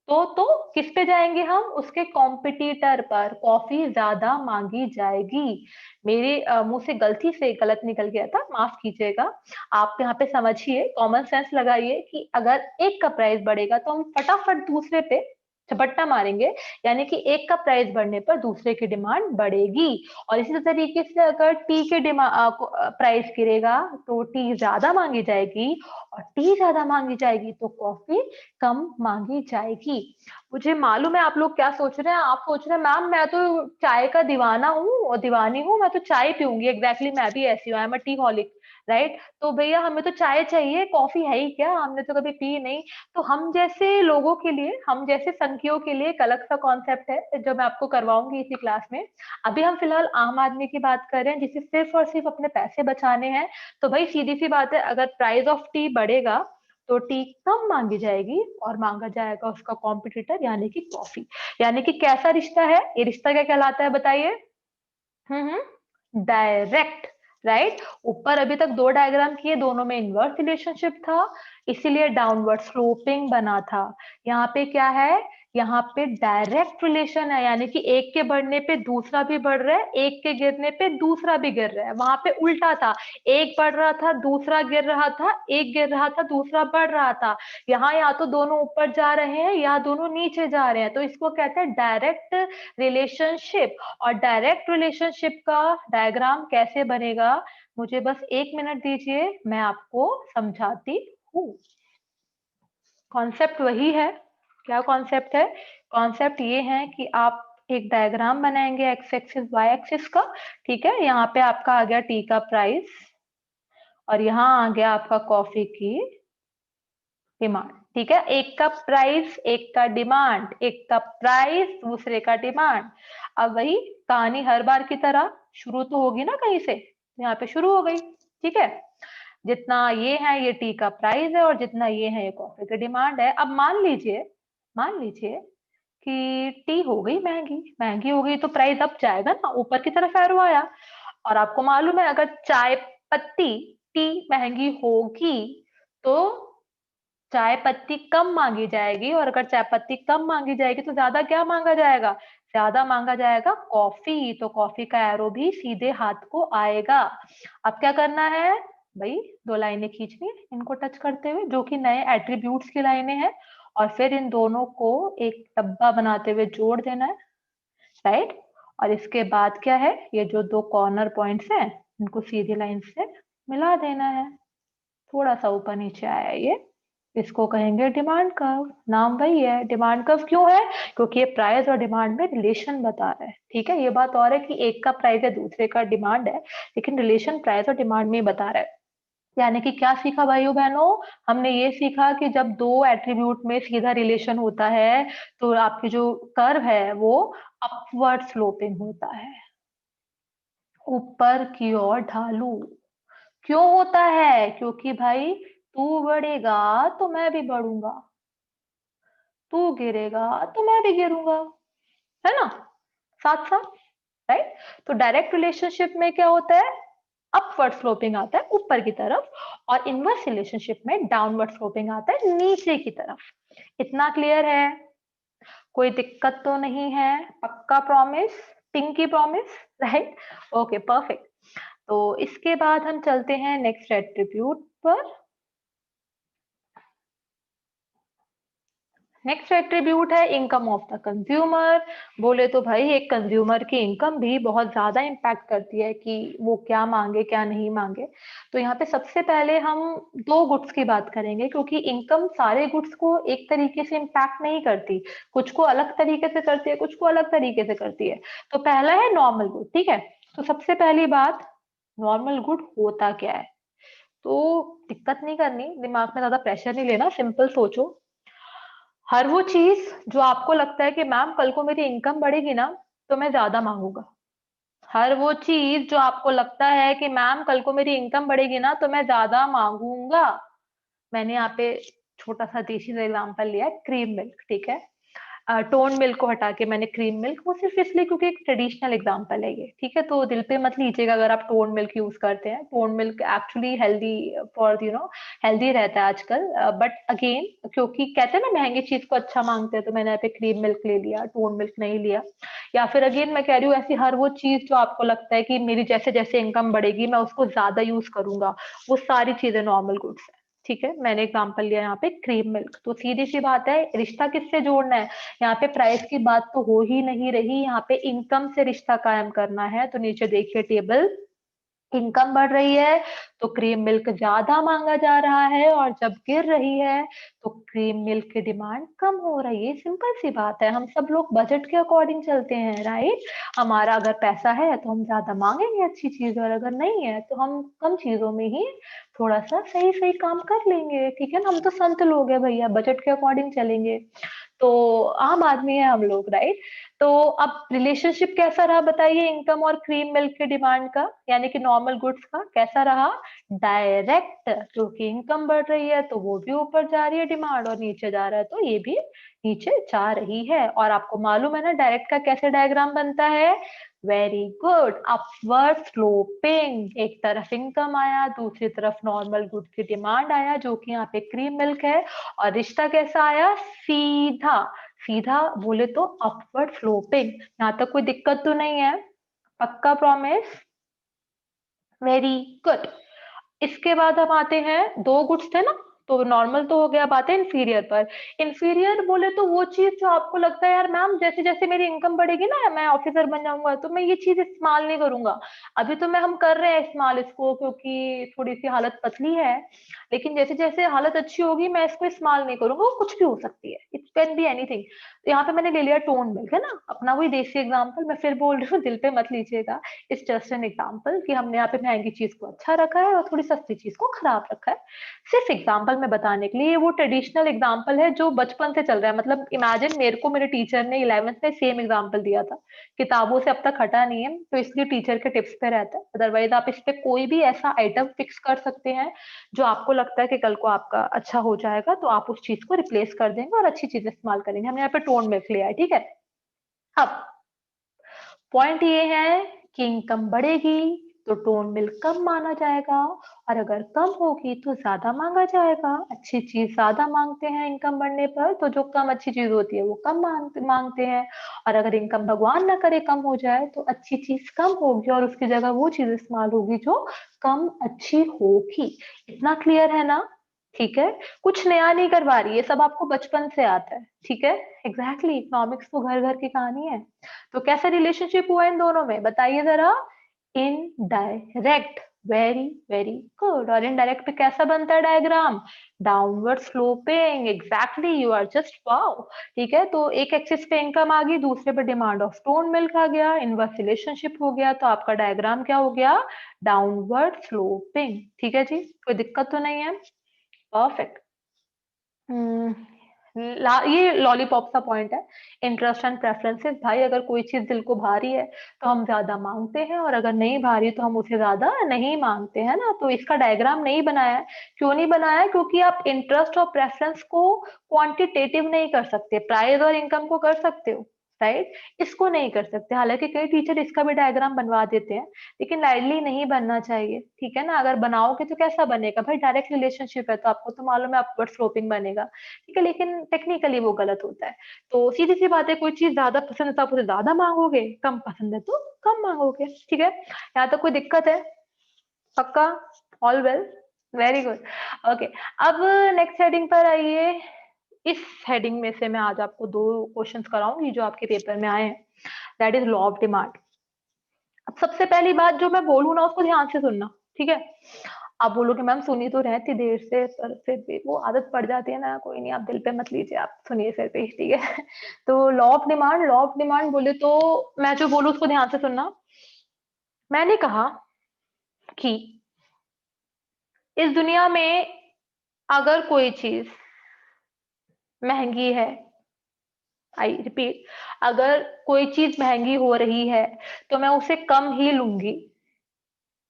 S1: तो किस पे जाएंगे हम, उसके कॉम्पिटिटर पर, कॉफी ज्यादा मांगी जाएगी। मेरे मुंह से गलती से गलत निकल गया था, माफ कीजिएगा। आप यहाँ पे समझिए, कॉमन सेंस लगाइए कि अगर एक का प्राइस बढ़ेगा तो हम फटाफट दूसरे पे झपट्टा मारेंगे, यानी कि एक का प्राइस बढ़ने पर दूसरे की डिमांड बढ़ेगी। और इसी तरीके से अगर टी के प्राइस गिरेगा तो टी ज्यादा मांगी जाएगी, और टी ज्यादा मांगी जाएगी तो कॉफी कम मांगी जाएगी। मुझे मालूम है आप लोग क्या सोच रहे हैं, आप सोच रहे हैं मैम मैं तो चाय का दीवाना हूँ और दीवानी हूँ, मैं तो चाय पीऊंगी, एग्जैक्टली मैं भी ऐसी हूँ, I am a T हॉलिक, right. तो भैया हमें तो चाय चाहिए, कॉफी है ही क्या, हमने तो कभी पी नहीं। तो हम जैसे लोगों के लिए, हम जैसे संख्यों के लिए एक अलग सा कॉन्सेप्ट है जो मैं आपको करवाऊंगी इसी क्लास में। अभी हम फिलहाल आम आदमी की बात कर रहे हैं जिसे सिर्फ और सिर्फ अपने पैसे बचाने हैं। तो भाई सीधी सी बात है, अगर प्राइस ऑफ टी बढ़ेगा तो टी कम मांगी जाएगी और मांगा जाएगा उसका कॉम्पिटिटर यानी कि कॉफी। यानी कि कैसा रिश्ता है ये, रिश्ता क्या कहलाता है बताइए। Direct, right. ऊपर अभी तक दो डायग्राम किए, दोनों में इनवर्स रिलेशनशिप था, इसीलिए डाउनवर्ड स्लोपिंग बना था। यहाँ पे क्या है, यहाँ पे डायरेक्ट रिलेशन है, यानी कि एक के बढ़ने पे दूसरा भी बढ़ रहा है, एक के गिरने पे दूसरा भी गिर रहा है। वहां पे उल्टा था, एक बढ़ रहा था दूसरा गिर रहा था, एक गिर रहा था दूसरा बढ़ रहा था। यहाँ या तो दोनों ऊपर जा रहे हैं या दोनों नीचे जा रहे हैं, तो इसको कहते हैं डायरेक्ट रिलेशनशिप। और डायरेक्ट रिलेशनशिप का डायग्राम कैसे बनेगा, मुझे बस 1 मिनट दीजिए, मैं आपको समझाती हूँ। कॉन्सेप्ट वही है। क्या कॉन्सेप्ट है, कॉन्सेप्ट ये है कि आप एक डायग्राम बनाएंगे एक्स एक्सिस वाई एक्सिस का, ठीक है। यहाँ पे आपका आ गया टी का प्राइस और यहाँ आ गया आपका कॉफी की डिमांड, ठीक है। एक का प्राइस एक का डिमांड, एक का प्राइस दूसरे का डिमांड। अब वही कहानी हर बार की तरह शुरू तो होगी ना कहीं से, यहाँ पे शुरू हो गई, ठीक है। जितना ये है ये टी का प्राइस है और जितना ये है ये कॉफी की डिमांड है। अब मान लीजिए कि टी हो गई महंगी, महंगी हो गई तो प्राइस अप जाएगा ना, ऊपर की तरफ एरो आया। और आपको मालूम है अगर चाय पत्ती टी महंगी होगी तो चाय पत्ती कम मांगी जाएगी, और अगर चाय पत्ती कम मांगी जाएगी तो ज्यादा क्या मांगा जाएगा, ज्यादा मांगा जाएगा कॉफी। तो कॉफी का एरो भी सीधे हाथ को आएगा। अब क्या करना है भाई, दो लाइनें खींचनी है इनको टच करते हुए, जो कि नए एट्रीब्यूट्स की लाइनें हैं, और फिर इन दोनों को एक डब्बा बनाते हुए जोड़ देना है, राइट। और इसके बाद क्या है, ये जो दो कॉर्नर पॉइंट्स हैं इनको सीधी लाइन से मिला देना है। थोड़ा सा ऊपर नीचे आया ये, इसको कहेंगे डिमांड कर्व। नाम वही है, डिमांड कर्व क्यों है, क्योंकि ये प्राइस और डिमांड में रिलेशन बता रहा है, ठीक है। ये बात और है कि एक का प्राइस है दूसरे का डिमांड है, लेकिन रिलेशन प्राइस और डिमांड में ही बता रहा है। यानी कि क्या सीखा भाइयों बहनों, हमने ये सीखा कि जब दो एट्रीब्यूट में सीधा रिलेशन होता है तो आपकी जो कर्व है वो अपवर्ड स्लोपिंग होता है, ऊपर की ओर ढालू। क्यों होता है, क्योंकि भाई तू बढ़ेगा तो मैं भी बढ़ूंगा, तू गिरेगा तो मैं भी गिरूंगा, है ना, साथ साथ, राइट। तो डायरेक्ट रिलेशनशिप में क्या होता है, अपवर्ड स्लोपिंग आता है ऊपर की तरफ, और इनवर्स रिलेशनशिप में डाउनवर्ड स्लोपिंग आता है नीचे की तरफ। इतना क्लियर है, कोई दिक्कत तो नहीं है, पक्का promise, pinky promise, right. Okay perfect. तो इसके बाद हम चलते हैं नेक्स्ट एट्रीब्यूट पर। नेक्स्ट एट्रीब्यूट है इनकम ऑफ द कंज्यूमर। बोले तो भाई एक कंज्यूमर की इनकम भी बहुत ज्यादा इम्पैक्ट करती है कि वो क्या मांगे क्या नहीं मांगे। तो यहाँ पे सबसे पहले हम दो गुड्स की बात करेंगे, क्योंकि इनकम सारे गुड्स को एक तरीके से इम्पैक्ट नहीं करती, कुछ को अलग तरीके से करती है, कुछ को अलग तरीके से करती है। तो पहला है नॉर्मल गुड, ठीक है। तो सबसे पहली बात, नॉर्मल गुड होता क्या है। तो दिक्कत नहीं करनी, दिमाग में ज्यादा प्रेशर नहीं लेना, सिंपल सोचो। हर वो चीज जो आपको लगता है कि मैम कल को मेरी इनकम बढ़ेगी ना तो मैं ज्यादा मांगूंगा। हर वो चीज जो आपको लगता है कि मैम कल को मेरी इनकम बढ़ेगी ना तो मैं ज्यादा मांगूंगा। मैंने यहाँ पे छोटा सा देसी सा एग्जाम्पल लिया है, क्रीम मिल्क, ठीक है। टोन मिल्क को हटा के मैंने क्रीम मिल्क, वो सिर्फ इसलिए क्योंकि एक ट्रेडिशनल एग्जांपल है ये, ठीक है। तो दिल पे मत लीजिएगा अगर आप टोन मिल्क यूज करते हैं। Tone milk actually healthy for healthy रहता है आजकल, बट अगेन क्योंकि कहते हैं ना महंगी चीज को अच्छा मांगते हैं, तो मैंने यहाँ पे क्रीम मिल्क ले लिया, टोन मिल्क नहीं लिया। या फिर अगेन मैं कह रही हूँ ऐसी हर वो चीज जो आपको लगता है कि मेरी जैसे जैसे इनकम बढ़ेगी मैं उसको ज्यादा यूज करूंगा, वो सारी चीजें नॉर्मल गुड्स है, ठीक है। मैंने एग्जांपल लिया यहाँ पे क्रीम मिल्क। तो सीधी सी बात है, रिश्ता किससे जोड़ना है। यहाँ पे प्राइस की बात तो हो ही नहीं रही, यहाँ पे इनकम से रिश्ता कायम करना है। तो नीचे देखिए टेबल, इनकम बढ़ रही है तो क्रीम मिल्क ज्यादा मांगा जा रहा है, और जब गिर रही है तो क्रीम मिल्क की डिमांड कम हो रही है। सिंपल सी बात है, हम सब लोग बजट के अकॉर्डिंग चलते हैं, राइट। हमारा अगर पैसा है तो हम ज्यादा मांगेंगे अच्छी चीज, और अगर नहीं है तो हम कम चीजों में ही थोड़ा सा सही सही काम कर लेंगे, ठीक है ना। हम तो संत लोग हैं भैया, बजट के अकॉर्डिंग चलेंगे। तो आम आदमी है हम लोग, राइट। तो अब रिलेशनशिप कैसा रहा बताइए, इनकम और क्रीम मिल्क की डिमांड का, यानी कि नॉर्मल गुड्स का कैसा रहा। डायरेक्ट, क्योंकि इनकम बढ़ रही है तो वो भी ऊपर जा रही है डिमांड, और नीचे जा रहा है तो ये भी नीचे जा रही है। और आपको मालूम है ना डायरेक्ट का कैसे डायग्राम बनता है। Very good, upward sloping. एक तरफ इनकम आया, दूसरी तरफ नॉर्मल गुड की डिमांड आया जो कि यहाँ पे क्रीम मिल्क है। और रिश्ता कैसा आया, सीधा। सीधा बोले तो अपवर्ड स्लोपिंग। यहाँ तक कोई दिक्कत तो नहीं है, पक्का प्रॉमिस। Very good. इसके बाद हम आते हैं, दो गुड्स थे ना, तो नॉर्मल तो हो गया, बात है इंफीरियर पर। इंफीरियर बोले तो वो चीज जो आपको लगता है यार मैम जैसे जैसे मेरी इनकम बढ़ेगी ना, मैं ऑफिसर बन जाऊंगा तो मैं ये चीज इस्तेमाल नहीं करूंगा। अभी तो हम कर रहे हैं इस्तेमाल इसको क्योंकि थोड़ी सी हालत पतली है, लेकिन जैसे जैसे हालत अच्छी होगी मैं इसको इस्तेमाल नहीं करूंगा। वो कुछ भी हो सकती है, इट कैन बी एनीथिंग। तो यहाँ पे मैंने ले लिया टोन मिल्क, है ना, अपना वही देसी एग्जाम्पल। मैं फिर बोल रही हूँ, दिल पे मत लीजिएगा। इट्स जस्ट एन एग्जाम्पल कि हमने यहाँ पे महंगी चीज को अच्छा रखा है और थोड़ी सस्ती चीज को खराब रखा है, सिर्फ एग्जाम्पल में बताने के लिए। वो ट्रेडिशनल एग्जाम्पल है जो बचपन से चल रहा है। मतलब इमेजिन मेरे को मेरे टीचर ने 11th में सेम एग्जाम्पल दिया था, किताबों से अब तक हटा नहीं है, तो इसलिए टीचर के टिप्स पे रहता है। अदरवाइज आप इस पे कोई भी ऐसा आइटम फिक्स कर सकते हैं जो आपको लगता है कि कल को आपका अच्छा हो जाएगा, तो आप उस चीज को रिप्लेस कर देंगे और अच्छी चीज इस्तेमाल करेंगे। हमने यहाँ पे टोन मिल्क लिया है, ठीक है। अब पॉइंट ये है कि इनकम बढ़ेगी तो टोन मिल्क कम माना जाएगा, और अगर कम होगी तो ज्यादा मांगा जाएगा। अच्छी चीज ज्यादा मांगते हैं इनकम बढ़ने पर, तो जो कम अच्छी चीज होती है वो कम मांगते हैं। और अगर इनकम भगवान ना करे कम हो जाए तो अच्छी चीज कम होगी और उसकी जगह वो चीज इस्तेमाल होगी जो कम अच्छी होगी। इतना क्लियर है ना, ठीक है। कुछ नया नहीं करवा रही, ये सब आपको बचपन से आता है, ठीक है। एग्जैक्टली, इकोनॉमिक्स तो घर घर की कहानी है। तो कैसा रिलेशनशिप हुआ इन दोनों में बताइए जरा। इनडायरेक्ट। Very very good. और इनडायरेक्ट पे कैसा बनता है diagram, downward sloping. Exactly, you are just wow. ठीक है, तो एक एक्सिस पे इनकम आ गई, दूसरे पे डिमांड ऑफ टोन मिल्क आ गया, इनवर्स रिलेशनशिप हो गया, तो आपका डायग्राम क्या हो गया, डाउनवर्ड स्लोपिंग। ठीक है जी, कोई दिक्कत तो नहीं है। परफेक्ट। ये लॉलीपॉप का पॉइंट है, इंटरेस्ट एंड प्रेफरेंसेस। भाई अगर कोई चीज दिल को भारी है तो हम ज्यादा मांगते हैं, और अगर नहीं भारी तो हम उसे ज्यादा नहीं मांगते हैं ना। तो इसका डायग्राम नहीं बनाया है। क्यों नहीं बनाया है, क्योंकि आप इंटरेस्ट और प्रेफरेंस को क्वांटिटेटिव नहीं कर सकते, प्राइस और इनकम को कर सकते हो, राइट। इसको नहीं कर सकते, हालांकि कई टीचर इसका भी डायग्राम बनवा देते हैं, लेकिन लाइटली नहीं बनना चाहिए, ठीक है ना। अगर बनाओगे तो कैसा बनेगा भाई, डायरेक्ट रिलेशनशिप है तो आपको तो मालूम है अपवर्ड स्लोपिंग बनेगा, ठीक है, लेकिन टेक्निकली वो गलत होता है। तो सीधी सी बात है, कोई चीज ज्यादा पसंद है तो आप उसे ज्यादा मांगोगे, कम पसंद है तो कम मांगोगे, ठीक है। यहाँ तक कोई दिक्कत है, पक्का, all well, very good. Okay, अब नेक्स्ट हेडिंग पर आइए, इस हेडिंग में से मैं आज आपको 2 क्वेश्चंस कराऊंगी जो आपके पेपर में आए हैं, that is law of demand. अब सबसे पहली बात जो मैं बोलूँ ना उसको ध्यान से सुनना, ठीक है? आप बोलोगे मैम सुनी तो रहती देर से, पर फिर भी वो आदत पड़ जाती है ना, कोई नहीं आप दिल पे मत लीजिए, आप सुनिए फिर भी, ठीक है? तो लॉ ऑफ डिमांड बोले तो मैं जो बोलूँ उसको ध्यान से सुनना। मैंने कहा कि इस दुनिया में अगर कोई चीज महंगी है, आई रिपीट, अगर कोई चीज महंगी हो रही है तो मैं उसे कम ही लूंगी।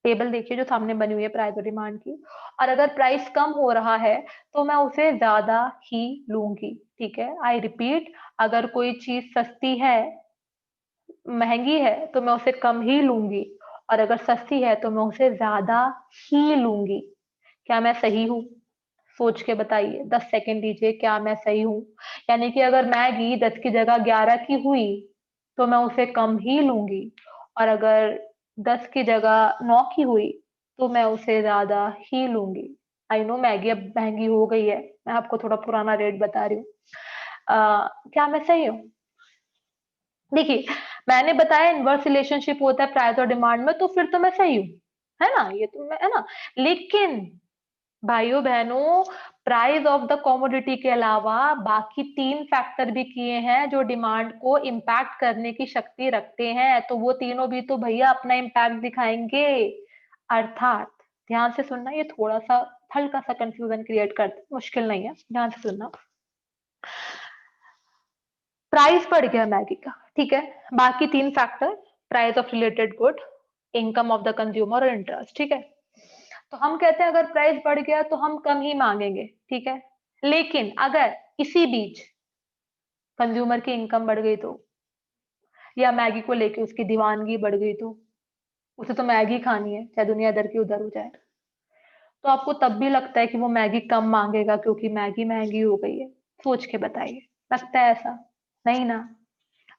S1: टेबल देखिए जो सामने बनी हुई है प्राइस और डिमांड की, और अगर प्राइस कम हो रहा है तो मैं उसे ज्यादा ही लूंगी, ठीक है? आई रिपीट, अगर कोई चीज सस्ती है, महंगी है तो मैं उसे कम ही लूंगी, और अगर सस्ती है तो मैं उसे ज्यादा ही लूंगी। क्या मैं सही हूँ? सोच के बताइए, 10 सेकंड दीजिए, क्या मैं सही हूँ? यानी कि अगर मैगी 10 की जगह 11 की हुई तो मैं उसे कम ही लूंगी, और अगर 10 की जगह 9 की हुई तो मैं उसे ज्यादा ही लूंगी। आई नो मैगी अब महंगी हो गई है, मैं आपको थोड़ा पुराना रेट बता रही हूँ। क्या मैं सही हूँ? देखिए, मैंने बताया इनवर्स रिलेशनशिप होता है प्राइस और डिमांड में, तो फिर तो मैं सही हूँ, है ना? ये तो मैं, है ना? लेकिन भाइयों बहनों, प्राइस ऑफ द कमोडिटी के अलावा बाकी 3 फैक्टर भी किए हैं जो डिमांड को इम्पैक्ट करने की शक्ति रखते हैं, तो वो तीनों भी तो भैया अपना इम्पैक्ट दिखाएंगे। अर्थात ध्यान से सुनना, ये थोड़ा सा हल्का सा कंफ्यूजन क्रिएट करता है, मुश्किल नहीं है, ध्यान से सुनना। प्राइस बढ़ गया मैगी का, ठीक है? बाकी 3 factor, price of related good, income of the consumer और इंटरेस्ट, ठीक है? तो हम कहते हैं अगर प्राइस बढ़ गया तो हम कम ही मांगेंगे, ठीक है? लेकिन अगर इसी बीच कंज्यूमर की इनकम बढ़ गई तो, या मैगी को लेके उसकी दीवानगी बढ़ गई तो, उसे तो मैगी खानी है चाहे दुनिया इधर की उधर हो जाए, तो आपको तब भी लगता है कि वो मैगी कम मांगेगा क्योंकि मैगी महंगी हो गई है? सोच के बताइए, लगता है ऐसा? नहीं ना?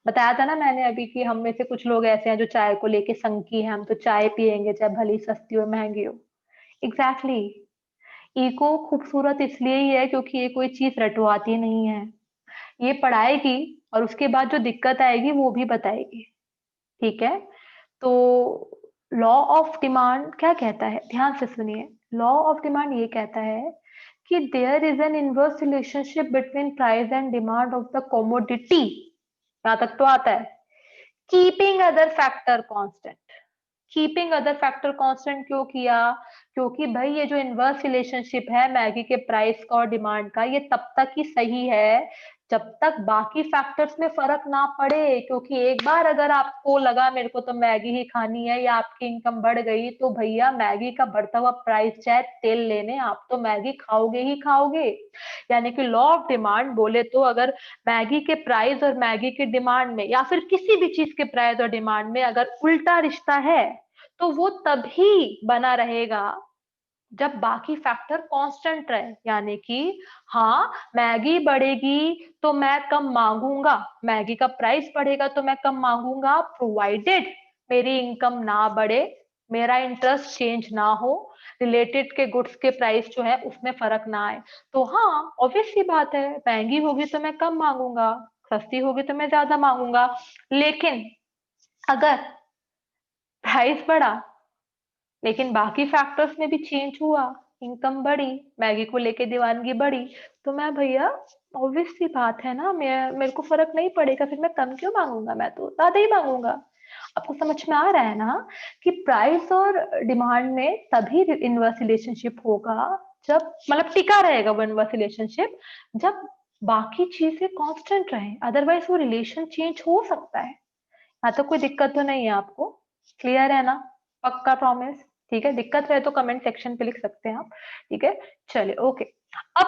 S1: बताया था ना मैंने अभी कि हम में से कुछ लोग ऐसे हैं जो चाय को लेके संकी हैं, हम तो चाय पियेंगे चाहे भली सस्ती हो महंगी हो। Exactly exactly. ईको खूबसूरत इसलिए ही है क्योंकि ये कोई चीज रटवाती नहीं है, ये पढ़ाएगी और उसके बाद जो दिक्कत आएगी वो भी बताएगी, ठीक है? तो लॉ ऑफ डिमांड क्या कहता है, ध्यान से सुनिए। लॉ ऑफ डिमांड ये कहता है कि there is an inverse relationship between price and demand of the commodity. यहां तक तो आता है। Keeping other factor constant. Keeping other factor constant क्यों किया? क्योंकि भाई ये जो इनवर्स रिलेशनशिप है मैगी के प्राइस का और डिमांड का, ये तब तक ही सही है जब तक बाकी फैक्टर्स में फर्क ना पड़े। क्योंकि एक बार अगर आपको लगा मेरे को तो मैगी ही खानी है, या आपकी इनकम बढ़ गई, तो भैया मैगी का बढ़ता हुआ प्राइस चाहे तेल लेने, आप तो मैगी खाओगे ही खाओगे। यानी कि लॉ ऑफ डिमांड बोले तो अगर मैगी के प्राइस और मैगी के डिमांड में, या फिर किसी भी चीज के प्राइस और डिमांड में अगर उल्टा रिश्ता है तो वो तभी बना रहेगा जब बाकी फैक्टर कांस्टेंट रहे। यानी कि हाँ, मैगी बढ़ेगी तो मैं कम मांगूंगा, मैगी का प्राइस बढ़ेगा तो मैं कम मांगूंगा, प्रोवाइडेड मेरी इनकम ना बढ़े, मेरा इंटरेस्ट चेंज ना हो, रिलेटेड के गुड्स के प्राइस जो है उसमें फर्क ना आए। तो हाँ, ऑब्वियस सी बात है, महंगी होगी तो मैं कम मांगूंगा, सस्ती होगी तो मैं ज्यादा मांगूंगा। लेकिन अगर प्राइस बढ़ा लेकिन बाकी फैक्टर्स में भी चेंज हुआ, इनकम बढ़ी, मैगी को लेके दीवानगी बढ़ी, तो मैं भैया ऑब्वियस सी बात है ना, मैं मेरे को फर्क नहीं पड़ेगा, फिर मैं कम क्यों मांगूंगा, मैं तो ज्यादा ही मांगूंगा। आपको समझ में आ रहा है ना कि प्राइस और डिमांड में तभी इनवर्स रिलेशनशिप होगा, जब मतलब टिका रहेगा वो इनवर्स रिलेशनशिप, जब बाकी चीजें कांस्टेंट रहे, अदरवाइज वो रिलेशन चेंज हो सकता है। हाँ, तो कोई दिक्कत तो नहीं है आपको? क्लियर है ना? पक्का प्रॉमिस? ठीक है, दिक्कत रहे तो कमेंट सेक्शन पे लिख सकते हैं आप, ठीक है? चलिए ओके। अब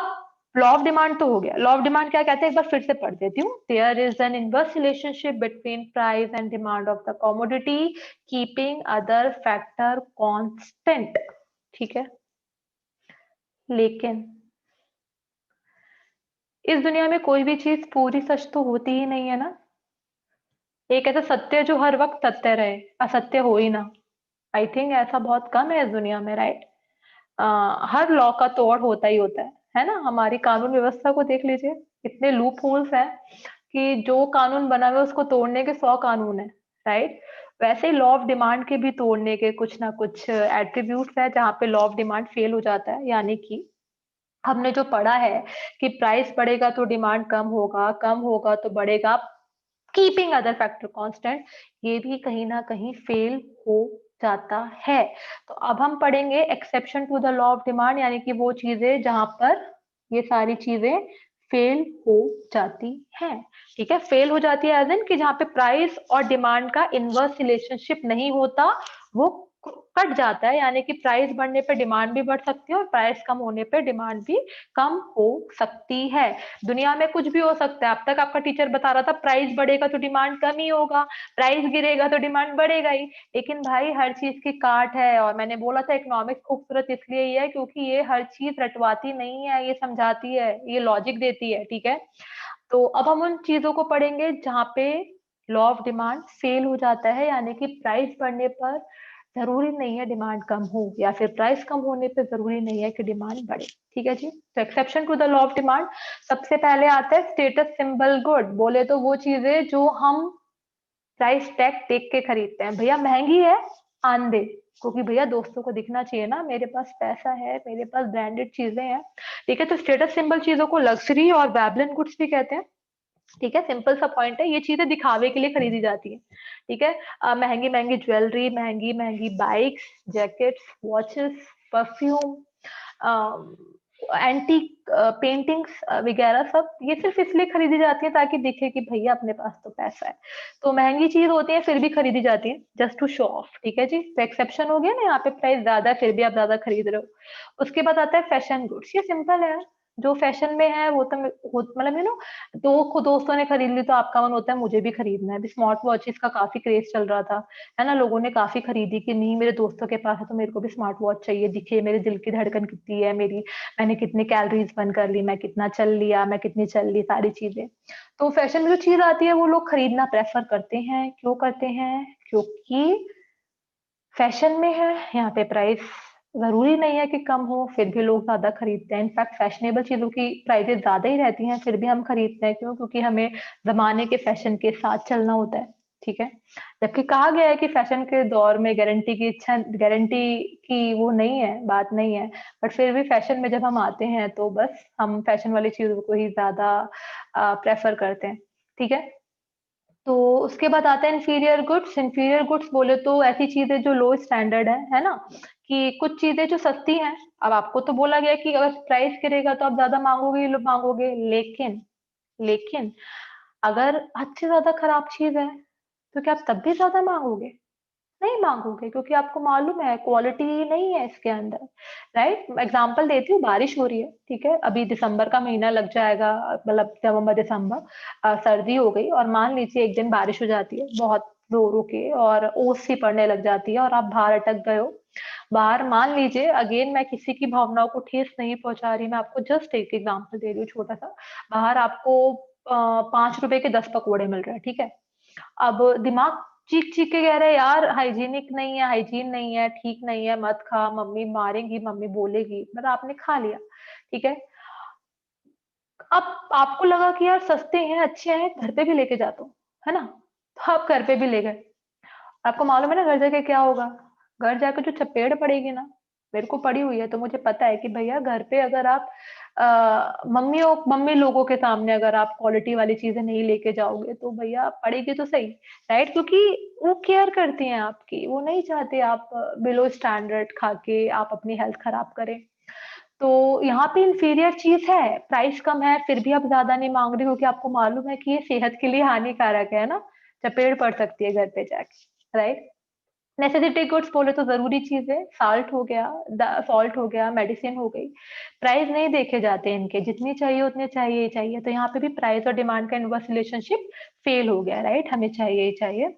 S1: लॉ ऑफ डिमांड तो हो गया। लॉ ऑफ डिमांड क्या कहते हैं, एक बार फिर से पढ़ देती हूँ। There is an inverse relationship between price and demand of the commodity keeping other factor constant, ठीक है? लेकिन इस दुनिया में कोई भी चीज पूरी सच तो होती ही नहीं है ना। एक ऐसा सत्य जो हर वक्त सत्य रहे, असत्य हो ही ना। आई थिंक ऐसा बहुत कम है इस दुनिया में, राइट? हर लॉ का तोड़ होता ही होता है ना? हमारी कानून व्यवस्था को देख लीजिए, इतने लूप होल्स हैं कि जो कानून बना हुआ है उसको तोड़ने के 100 कानून है, राइट? वैसे ही लॉ ऑफ डिमांड के भी तोड़ने के कुछ ना कुछ एट्रीब्यूट्स है जहाँ पे लॉ ऑफ डिमांड फेल हो जाता है। यानी कि हमने जो पढ़ा है कि प्राइस बढ़ेगा तो डिमांड कम होगा तो बढ़ेगा, कीपिंग अदर फैक्टर कांस्टेंट, ये भी कहीं ना कहीं फेल हो जाता है। तो अब हम पढ़ेंगे exception to the law of demand, यानी कि वो चीजें जहां पर ये सारी चीजें फेल हो जाती हैं। ठीक है, फेल हो जाती है एज इन कि जहां पे प्राइस और डिमांड का इनवर्स रिलेशनशिप नहीं होता, वो कट जाता है। यानी कि प्राइस बढ़ने पे डिमांड भी बढ़ सकती है और प्राइस कम होने पे डिमांड भी कम हो सकती है। दुनिया में कुछ भी हो सकता है। अब तक आपका टीचर बता रहा था प्राइस बढ़ेगा तो डिमांड कम ही होगा, प्राइस गिरेगा तो डिमांड बढ़ेगा ही। लेकिन भाई हर चीज की काट है, और मैंने बोला था इकोनॉमिक्स खूबसूरत इसलिए ही है क्योंकि ये हर चीज रटवाती नहीं है, ये समझाती है, ये लॉजिक देती है। ठीक है, तो अब हम उन चीजों को पढ़ेंगे जहाँ पे लॉ ऑफ डिमांड फेल हो जाता है, यानी कि प्राइस बढ़ने पर जरूरी नहीं है डिमांड कम हो, या फिर प्राइस कम होने पे जरूरी नहीं है कि डिमांड बढ़े। ठीक है जी, तो exception to the law of demand सबसे पहले आता है स्टेटस सिंबल गुड। बोले तो वो चीजें जो हम प्राइस टैग देख के खरीदते हैं। भैया महंगी है, आन दे, क्योंकि भैया दोस्तों को दिखना चाहिए ना मेरे पास पैसा है, मेरे पास ब्रांडेड चीजें हैं। ठीक है, तो स्टेटस सिंबल चीजों को लग्जरी और वैबलेंट गुड्स भी कहते हैं। ठीक है, सिंपल सा पॉइंट है, ये चीजें दिखावे के लिए खरीदी जाती है। ठीक है, महंगी महंगी ज्वेलरी, महंगी महंगी bikes, jackets, watches, perfume, antique paintings वगैरह सब ये सिर्फ इसलिए खरीदी जाती है ताकि दिखे कि भैया अपने पास तो पैसा है। तो महंगी चीज होती है फिर भी खरीदी जाती है जस्ट टू शो ऑफ। ठीक है जी, तो एक्सेप्शन हो गया ना, यहाँ पे प्राइस ज्यादा है फिर भी आप ज्यादा खरीद रहे हो। उसके बाद आता है फैशन गुड्स। ये सिंपल है, जो फैशन में है वो तो मतलब दो दोस्तों ने खरीद ली तो आपका मन होता है मुझे भी खरीदना है। अभी स्मार्ट वॉचेस का काफी क्रेज चल रहा था, है ना, लोगों ने काफी खरीदी कि नहीं मेरे दोस्तों के पास है तो मेरे को भी स्मार्ट वॉच चाहिए, दिखे मेरे दिल की धड़कन कितनी है, मेरी मैंने कितनी कैलोरीज बर्न कर ली, मैं कितना चल लिया, मैं कितनी चल ली, सारी चीजें। तो फैशन में जो चीज आती है वो लोग खरीदना प्रेफर करते हैं। क्यों करते हैं? क्योंकि फैशन में है, यहाँ पे प्राइस जरूरी नहीं है कि कम हो, फिर भी लोग ज्यादा खरीदते हैं। इनफैक्ट फैशनेबल चीजों की प्राइसेस ज्यादा ही रहती हैं, फिर भी हम खरीदते हैं। क्यों? क्योंकि हमें जमाने के फैशन के साथ चलना होता है। ठीक है, जबकि कहा गया है कि फैशन के दौर में गारंटी की वो नहीं है, बात नहीं है। बट फिर भी फैशन में जब हम आते हैं तो बस हम फैशन वाली चीजों को ही ज्यादा प्रेफर करते हैं। ठीक है, तो उसके बाद आता है इंफीरियर गुड्स। इंफीरियर गुड्स बोले तो ऐसी चीजें जो लो स्टैंडर्ड है ना, कि कुछ चीजें जो सस्ती हैं। अब आपको तो बोला गया कि अगर प्राइस गिरेगा तो आप ज्यादा मांगोगे ही मांगोगे, लेकिन लेकिन अगर हद से ज्यादा खराब चीज है तो क्या आप तब भी ज्यादा मांगोगे? नहीं मांगोगे, क्योंकि आपको मालूम है क्वालिटी नहीं है इसके अंदर। राइट, एग्जांपल देती हूँ, बारिश हो रही है, ठीक है, अभी दिसंबर का महीना लग जाएगा, मतलब नवंबर दिसंबर, सर्दी हो गई और मान लीजिए एक दिन बारिश हो जाती है बहुत जोरों के और ओस सी पड़ने लग जाती है और आप बाहर अटक गए हो। बाहर मान लीजिए, अगेन मैं किसी की भावनाओं को ठेस नहीं पहुंचा रही, मैं आपको जस्ट एक एग्जाम्पल दे रही हूँ छोटा सा। बाहर आपको 5 रुपए के 10 पकौड़े मिल रहे हैं, ठीक है। अब दिमाग चीख चीख के कह रहे हैं यार हाइजीनिक नहीं है, हाइजीन नहीं है, ठीक नहीं है, मत खा, मम्मी मारेंगी, मम्मी बोलेगी, मतलब आपने खा लिया। ठीक है, अब आपको लगा कि यार सस्ते हैं, अच्छे हैं, घर पे भी लेके जाता हूँ, है ना, तो आप घर पे भी ले गए। आपको मालूम है ना घर जाके क्या होगा? घर जाके जो चपेड़ पड़ेगी ना, मेरे को पड़ी हुई है तो मुझे पता है कि भैया घर पे अगर आप मम्मी लोगों के सामने अगर आप क्वालिटी वाली चीजें नहीं लेके जाओगे तो भैया पड़ेगी तो सही। राइट, क्योंकि वो केयर करती हैं आपकी, वो नहीं चाहते आप बिलो स्टैंडर्ड खा के आप अपनी हेल्थ खराब करें। तो यहाँ पे इंफीरियर चीज है, प्राइस कम है फिर भी आप ज्यादा नहीं मांग रहे, क्योंकि आपको मालूम है कि ये सेहत के लिए हानिकारक है ना, चपेड़ पड़ सकती है घर पे जाके। राइट, नेसेसिटी गुड्स बोले तो जरूरी चीजें, साल्ट हो गया, सॉल्ट हो गया, मेडिसिन हो गई, प्राइस नहीं देखे जाते इनके, जितनी चाहिए उतने चाहिए ही चाहिए। तो यहाँ पे भी प्राइस और डिमांड का इनवर्स रिलेशनशिप फेल हो गया। राइट, हमें चाहिए ही चाहिए।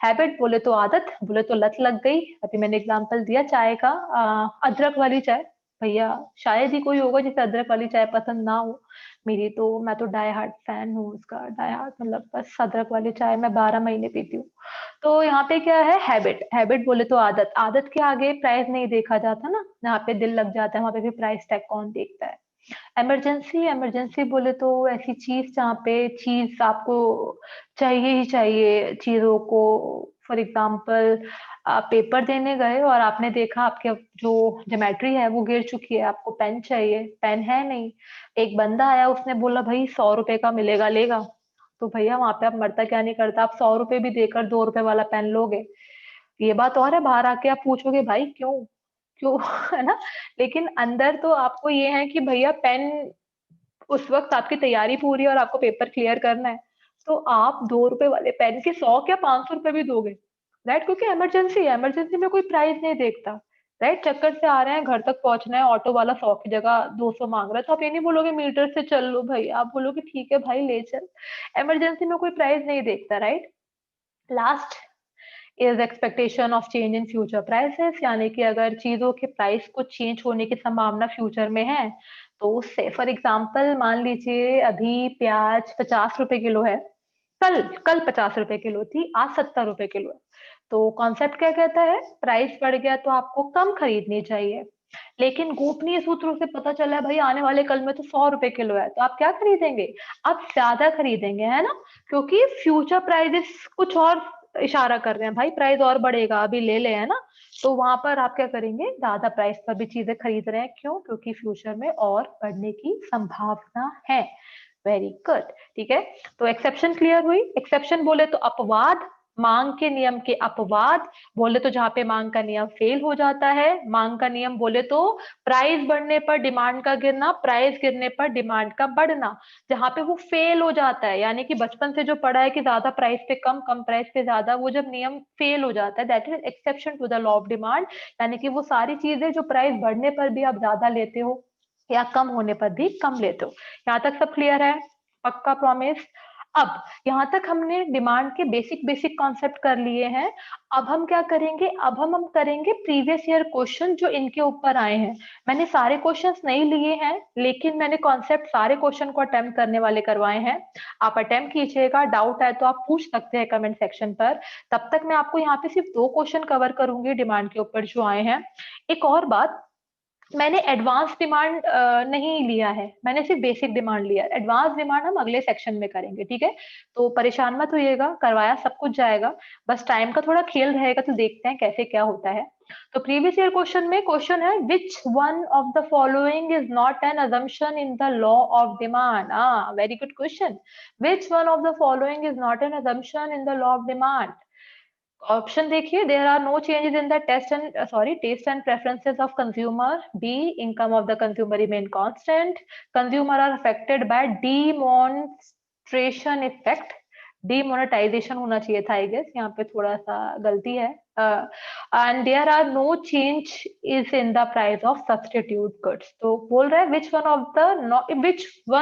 S1: हैबिट बोले तो आदत, बोले तो लत लग गई। अभी मैंने एग्जांपल दिया चाय का, अदरक वाली चाय, भैया शायद ही कोई होगा जिसे अदरक वाली चाय पसंद ना हो। मैं तो डाई हार्ट फैन हूँ उसका, डाई हार्ट मतलब बस अदरक वाली चाय मैं 12 महीने पीती हूँ। तो यहाँ पे क्या है, हैबिट। हैबिट बोले तो आदत, आदत के आगे प्राइस नहीं देखा जाता ना, जहाँ पे दिल लग जाता है वहां पे भी प्राइस टैग कौन देखता है। इमरजेंसी इमरजेंसी बोले तो ऐसी चीज जहाँ पे चीज आपको चाहिए ही चाहिए चीजों को। फॉर एग्जाम्पल आप पेपर देने गए और आपने देखा आपके जो ज्योमेट्री है वो गिर चुकी है, आपको पेन चाहिए, पेन है नहीं। एक बंदा आया, उसने बोला भाई 100 रुपए का मिलेगा, लेगा? तो भैया वहां पे आप मरता क्या नहीं करता, आप 100 रुपए भी देकर 2 रुपए वाला पेन लोगे। ये बात और है, बाहर आके आप पूछोगे भाई क्यों, क्यों है ना। लेकिन अंदर तो आपको ये है कि भैया पेन, उस वक्त आपकी तैयारी पूरी है और आपको पेपर क्लियर करना है, तो आप 2 रुपए वाले पेन के 100 क्या 500 रुपए भी दोगे, राइट? क्योंकि इमरजेंसी है, इमरजेंसी में कोई प्राइस नहीं देखता, राइट? चक्कर से आ रहे हैं, घर तक पहुंचना है, ऑटो वाला 100 की जगह 200 मांग रहा है, तो आप ये नहीं बोलोगे मीटर से चल लो भाई, आप बोलोगे ठीक है भाई ले चल। इमरजेंसी में कोई प्राइस नहीं देखता, right? Last is expectation of change in future prices, यानी कि अगर चीजों के प्राइस को चेंज होने की संभावना फ्यूचर में है, तो उससे फॉर एग्जाम्पल मान लीजिए अभी प्याज 50 रुपए किलो है, कल कल 50 रुपए किलो थी, आज 70 रुपए किलो है। तो कॉन्सेप्ट क्या कहता है, प्राइस बढ़ गया तो आपको कम खरीदनी चाहिए। लेकिन गोपनीय सूत्रों से पता चला है भाई आने वाले कल में तो 100 रुपए किलो है, तो आप क्या खरीदेंगे? आप ज्यादा खरीदेंगे, है ना? क्योंकि फ्यूचर प्राइजेस कुछ और इशारा कर रहे हैं, भाई प्राइस और बढ़ेगा, अभी ले ले, है ना? तो वहां पर आप क्या करेंगे, ज्यादा प्राइस पर भी चीजें खरीद रहे हैं, क्यों? क्योंकि फ्यूचर में और बढ़ने की संभावना है। वेरी गुड, ठीक है। तो एक्सेप्शन क्लियर हुई। एक्सेप्शन बोले तो अपवाद, मांग के नियम के अपवाद बोले तो जहां पे मांग का नियम फेल हो जाता है। मांग का नियम बोले तो प्राइस बढ़ने पर डिमांड का गिरना, प्राइस गिरने पर डिमांड का बढ़ना, जहां पे वो फेल हो जाता है, यानी कि बचपन से जो पढ़ा है कि ज्यादा प्राइस पे कम, कम प्राइस पे ज्यादा, वो जब नियम फेल हो जाता है, that is exception to the law of demand. यानी कि वो सारी चीजें जो प्राइस बढ़ने पर भी आप ज्यादा लेते हो या कम होने पर भी कम लेते हो। यहाँ तक सब क्लियर है? पक्का प्रॉमिस? अब यहाँ तक हमने डिमांड के बेसिक बेसिक कॉन्सेप्ट कर लिए हैं। अब हम क्या करेंगे, अब हम करेंगे प्रीवियस ईयर क्वेश्चन जो इनके ऊपर आए हैं। मैंने सारे क्वेश्चंस नहीं लिए हैं, लेकिन मैंने कॉन्सेप्ट सारे क्वेश्चन को अटेम्प्ट करने वाले करवाए हैं। आप अटेम्प्ट कीजिएगा, डाउट है तो आप पूछ सकते हैं कमेंट सेक्शन पर। तब तक मैं आपको यहाँ पे सिर्फ 2 क्वेश्चन कवर करूंगी डिमांड के ऊपर जो आए हैं। एक और बात, मैंने एडवांस डिमांड नहीं लिया है, मैंने सिर्फ बेसिक डिमांड लिया है। एडवांस डिमांड हम अगले सेक्शन में करेंगे, ठीक है? तो परेशान मत होइएगा, करवाया सब कुछ जाएगा, बस टाइम का थोड़ा खेल रहेगा, तो देखते हैं कैसे क्या होता है। तो प्रीवियस ईयर क्वेश्चन में क्वेश्चन है, which one of the following is not an assumption in the law of demand? Very good question. Which one of the following is not an assumption in the law of demand? Option देखिए, there are no changes in the taste and preferences of consumer. B, income of the consumer remain constant. Consumer are affected by demonstration effect. Demonetization होना चाहिए था, I guess, यहाँ पे थोड़ा सा गलती है। And there are no change is in the price of substitute goods. तो बोल रहा है which one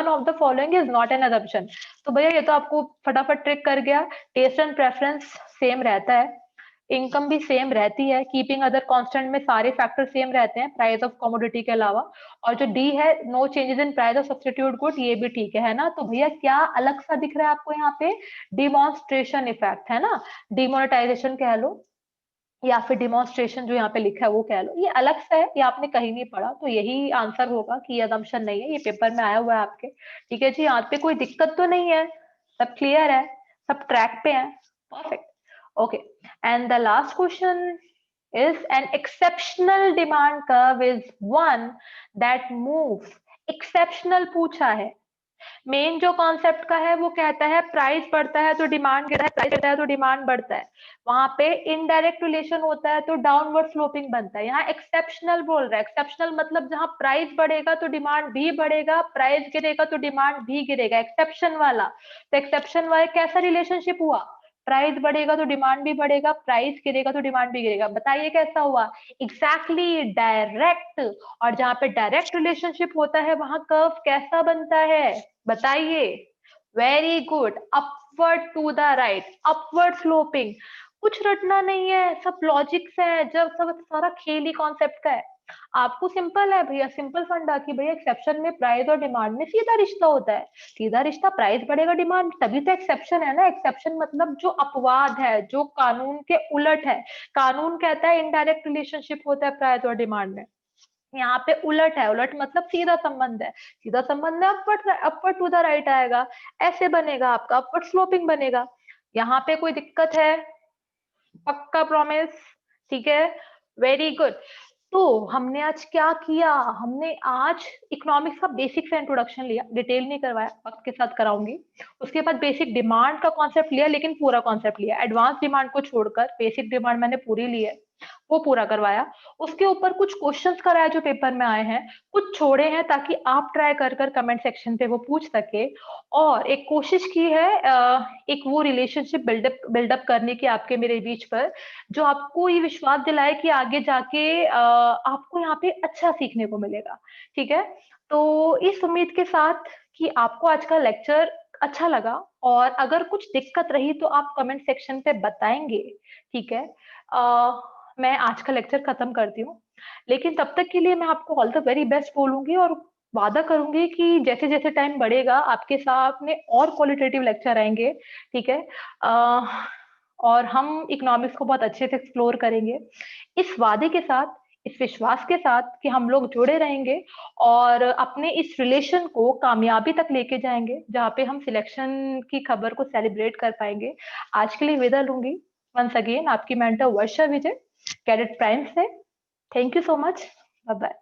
S1: of the following is not an assumption। तो भैया ये तो आपको फटाफट ट्रिक कर गया। टेस्ट एंड प्रेफरेंस सेम रहता है, इनकम भी सेम रहती है, कीपिंग अदर कांस्टेंट में सारे फैक्टर सेम रहते हैं प्राइस ऑफ कमोडिटी के अलावा। और जो डी है, no changes in price of substitute good, ये भी ठीक है ना? तो भैया क्या अलग सा दिख रहा है आपको यहाँ पे? डिमॉन्स्ट्रेशन इफेक्ट, है ना? डिमोनेटाइजेशन कह लो या फिर डिमॉन्स्ट्रेशन जो यहाँ पे लिखा है वो कह लो, ये अलग सा है, ये आपने कहीं नहीं पढ़ा, तो यही आंसर होगा कि ये असम्पशन नहीं है, ये पेपर में आया हुआ है आपके। ठीक है जी, यहाँ पे कोई दिक्कत तो नहीं है, सब क्लियर है, सब ट्रैक पे है। Perfect, okay. And the last question is an exceptional demand curve is one that moves। exceptional पूछा है। मेन जो कॉन्सेप्ट का है वो कहता है प्राइस बढ़ता है तो डिमांड गिरता है, प्राइस गिरता है तो डिमांड बढ़ता है। वहां पे इनडायरेक्ट रिलेशन होता है तो डाउनवर्ड स्लोपिंग बनता है। यहाँ एक्सेप्शनल बोल रहा है। एक्सेप्शनल मतलब जहां प्राइस बढ़ेगा तो डिमांड भी बढ़ेगा, प्राइस गिरेगा तो डिमांड भी गिरेगा, एक्सेप्शन वाला। तो एक्सेप्शन वाला कैसा रिलेशनशिप हुआ? प्राइस बढ़ेगा तो डिमांड भी बढ़ेगा, प्राइस गिरेगा तो डिमांड भी गिरेगा। बताइए कैसा हुआ? Exactly direct. और जहां पे डायरेक्ट रिलेशनशिप होता है वहां कर्व कैसा बनता है? बताइए। Very good, upward to the right, upward sloping. कुछ रटना नहीं है, सब लॉजिक से है, जब सब सारा खेल ही कॉन्सेप्ट का है। आपको सिंपल है भैया, सिंपल फंडा कि भैया एक्सेप्शन में प्राइस और डिमांड में सीधा रिश्ता होता है। सीधा रिश्ता, प्राइस बढ़ेगा डिमांड, तभी तो एक्सेप्शन है ना। एक्सेप्शन मतलब जो अपवाद है, जो कानून के उलट है। कानून कहता है इनडायरेक्ट रिलेशनशिप होता है प्राइस और डिमांड में। यहाँ पे उलट है, उलट मतलब सीधा संबंध है, सीधा संबंध है अपवर्ड टू द राइट आएगा, ऐसे बनेगा आपका, अपवर्ड स्लोपिंग बनेगा। यहाँ पे कोई दिक्कत है? पक्का प्रॉमिस? ठीक है, वेरी गुड। तो हमने आज क्या किया, हमने आज इकोनॉमिक्स का बेसिक सा इंट्रोडक्शन लिया, डिटेल नहीं करवाया, वक्त के साथ कराऊंगी। उसके बाद बेसिक डिमांड का कॉन्सेप्ट लिया, लेकिन पूरा कॉन्सेप्ट लिया, एडवांस डिमांड को छोड़कर बेसिक डिमांड मैंने पूरी ली है, वो पूरा करवाया। उसके ऊपर कुछ क्वेश्चंस कराया जो पेपर में आए हैं, कुछ छोड़े हैं ताकि आप ट्राई कर कर कमेंट सेक्शन पे वो पूछ सके। और एक कोशिश की है एक वो रिलेशनशिप बिल्डअप करने की आपके मेरे बीच पर, जो आपको ये विश्वास दिलाए कि आगे जाके आपको यहाँ पे अच्छा सीखने को मिलेगा। ठीक है, तो इस उम्मीद के साथ कि आपको आज का लेक्चर अच्छा लगा, और अगर कुछ दिक्कत रही तो आप कमेंट सेक्शन पे बताएंगे। ठीक है, मैं आज का लेक्चर खत्म करती हूँ, लेकिन तब तक के लिए मैं आपको ऑल द वेरी बेस्ट बोलूंगी, और वादा करूंगी कि जैसे जैसे टाइम बढ़ेगा आपके सामने और क्वालिटेटिव लेक्चर आएंगे। ठीक है, और हम इकोनॉमिक्स को बहुत अच्छे से एक्सप्लोर करेंगे, इस वादे के साथ, इस विश्वास के साथ कि हम लोग जुड़े रहेंगे और अपने इस रिलेशन को कामयाबी तक लेके जाएंगे, जहाँ पे हम सिलेक्शन की खबर को सेलिब्रेट कर पाएंगे। आज के लिए विदा लूंगी। वंस अगेन आपकी mentor Varsha Vijay, Cadet Prime से। Thank you so much, bye bye.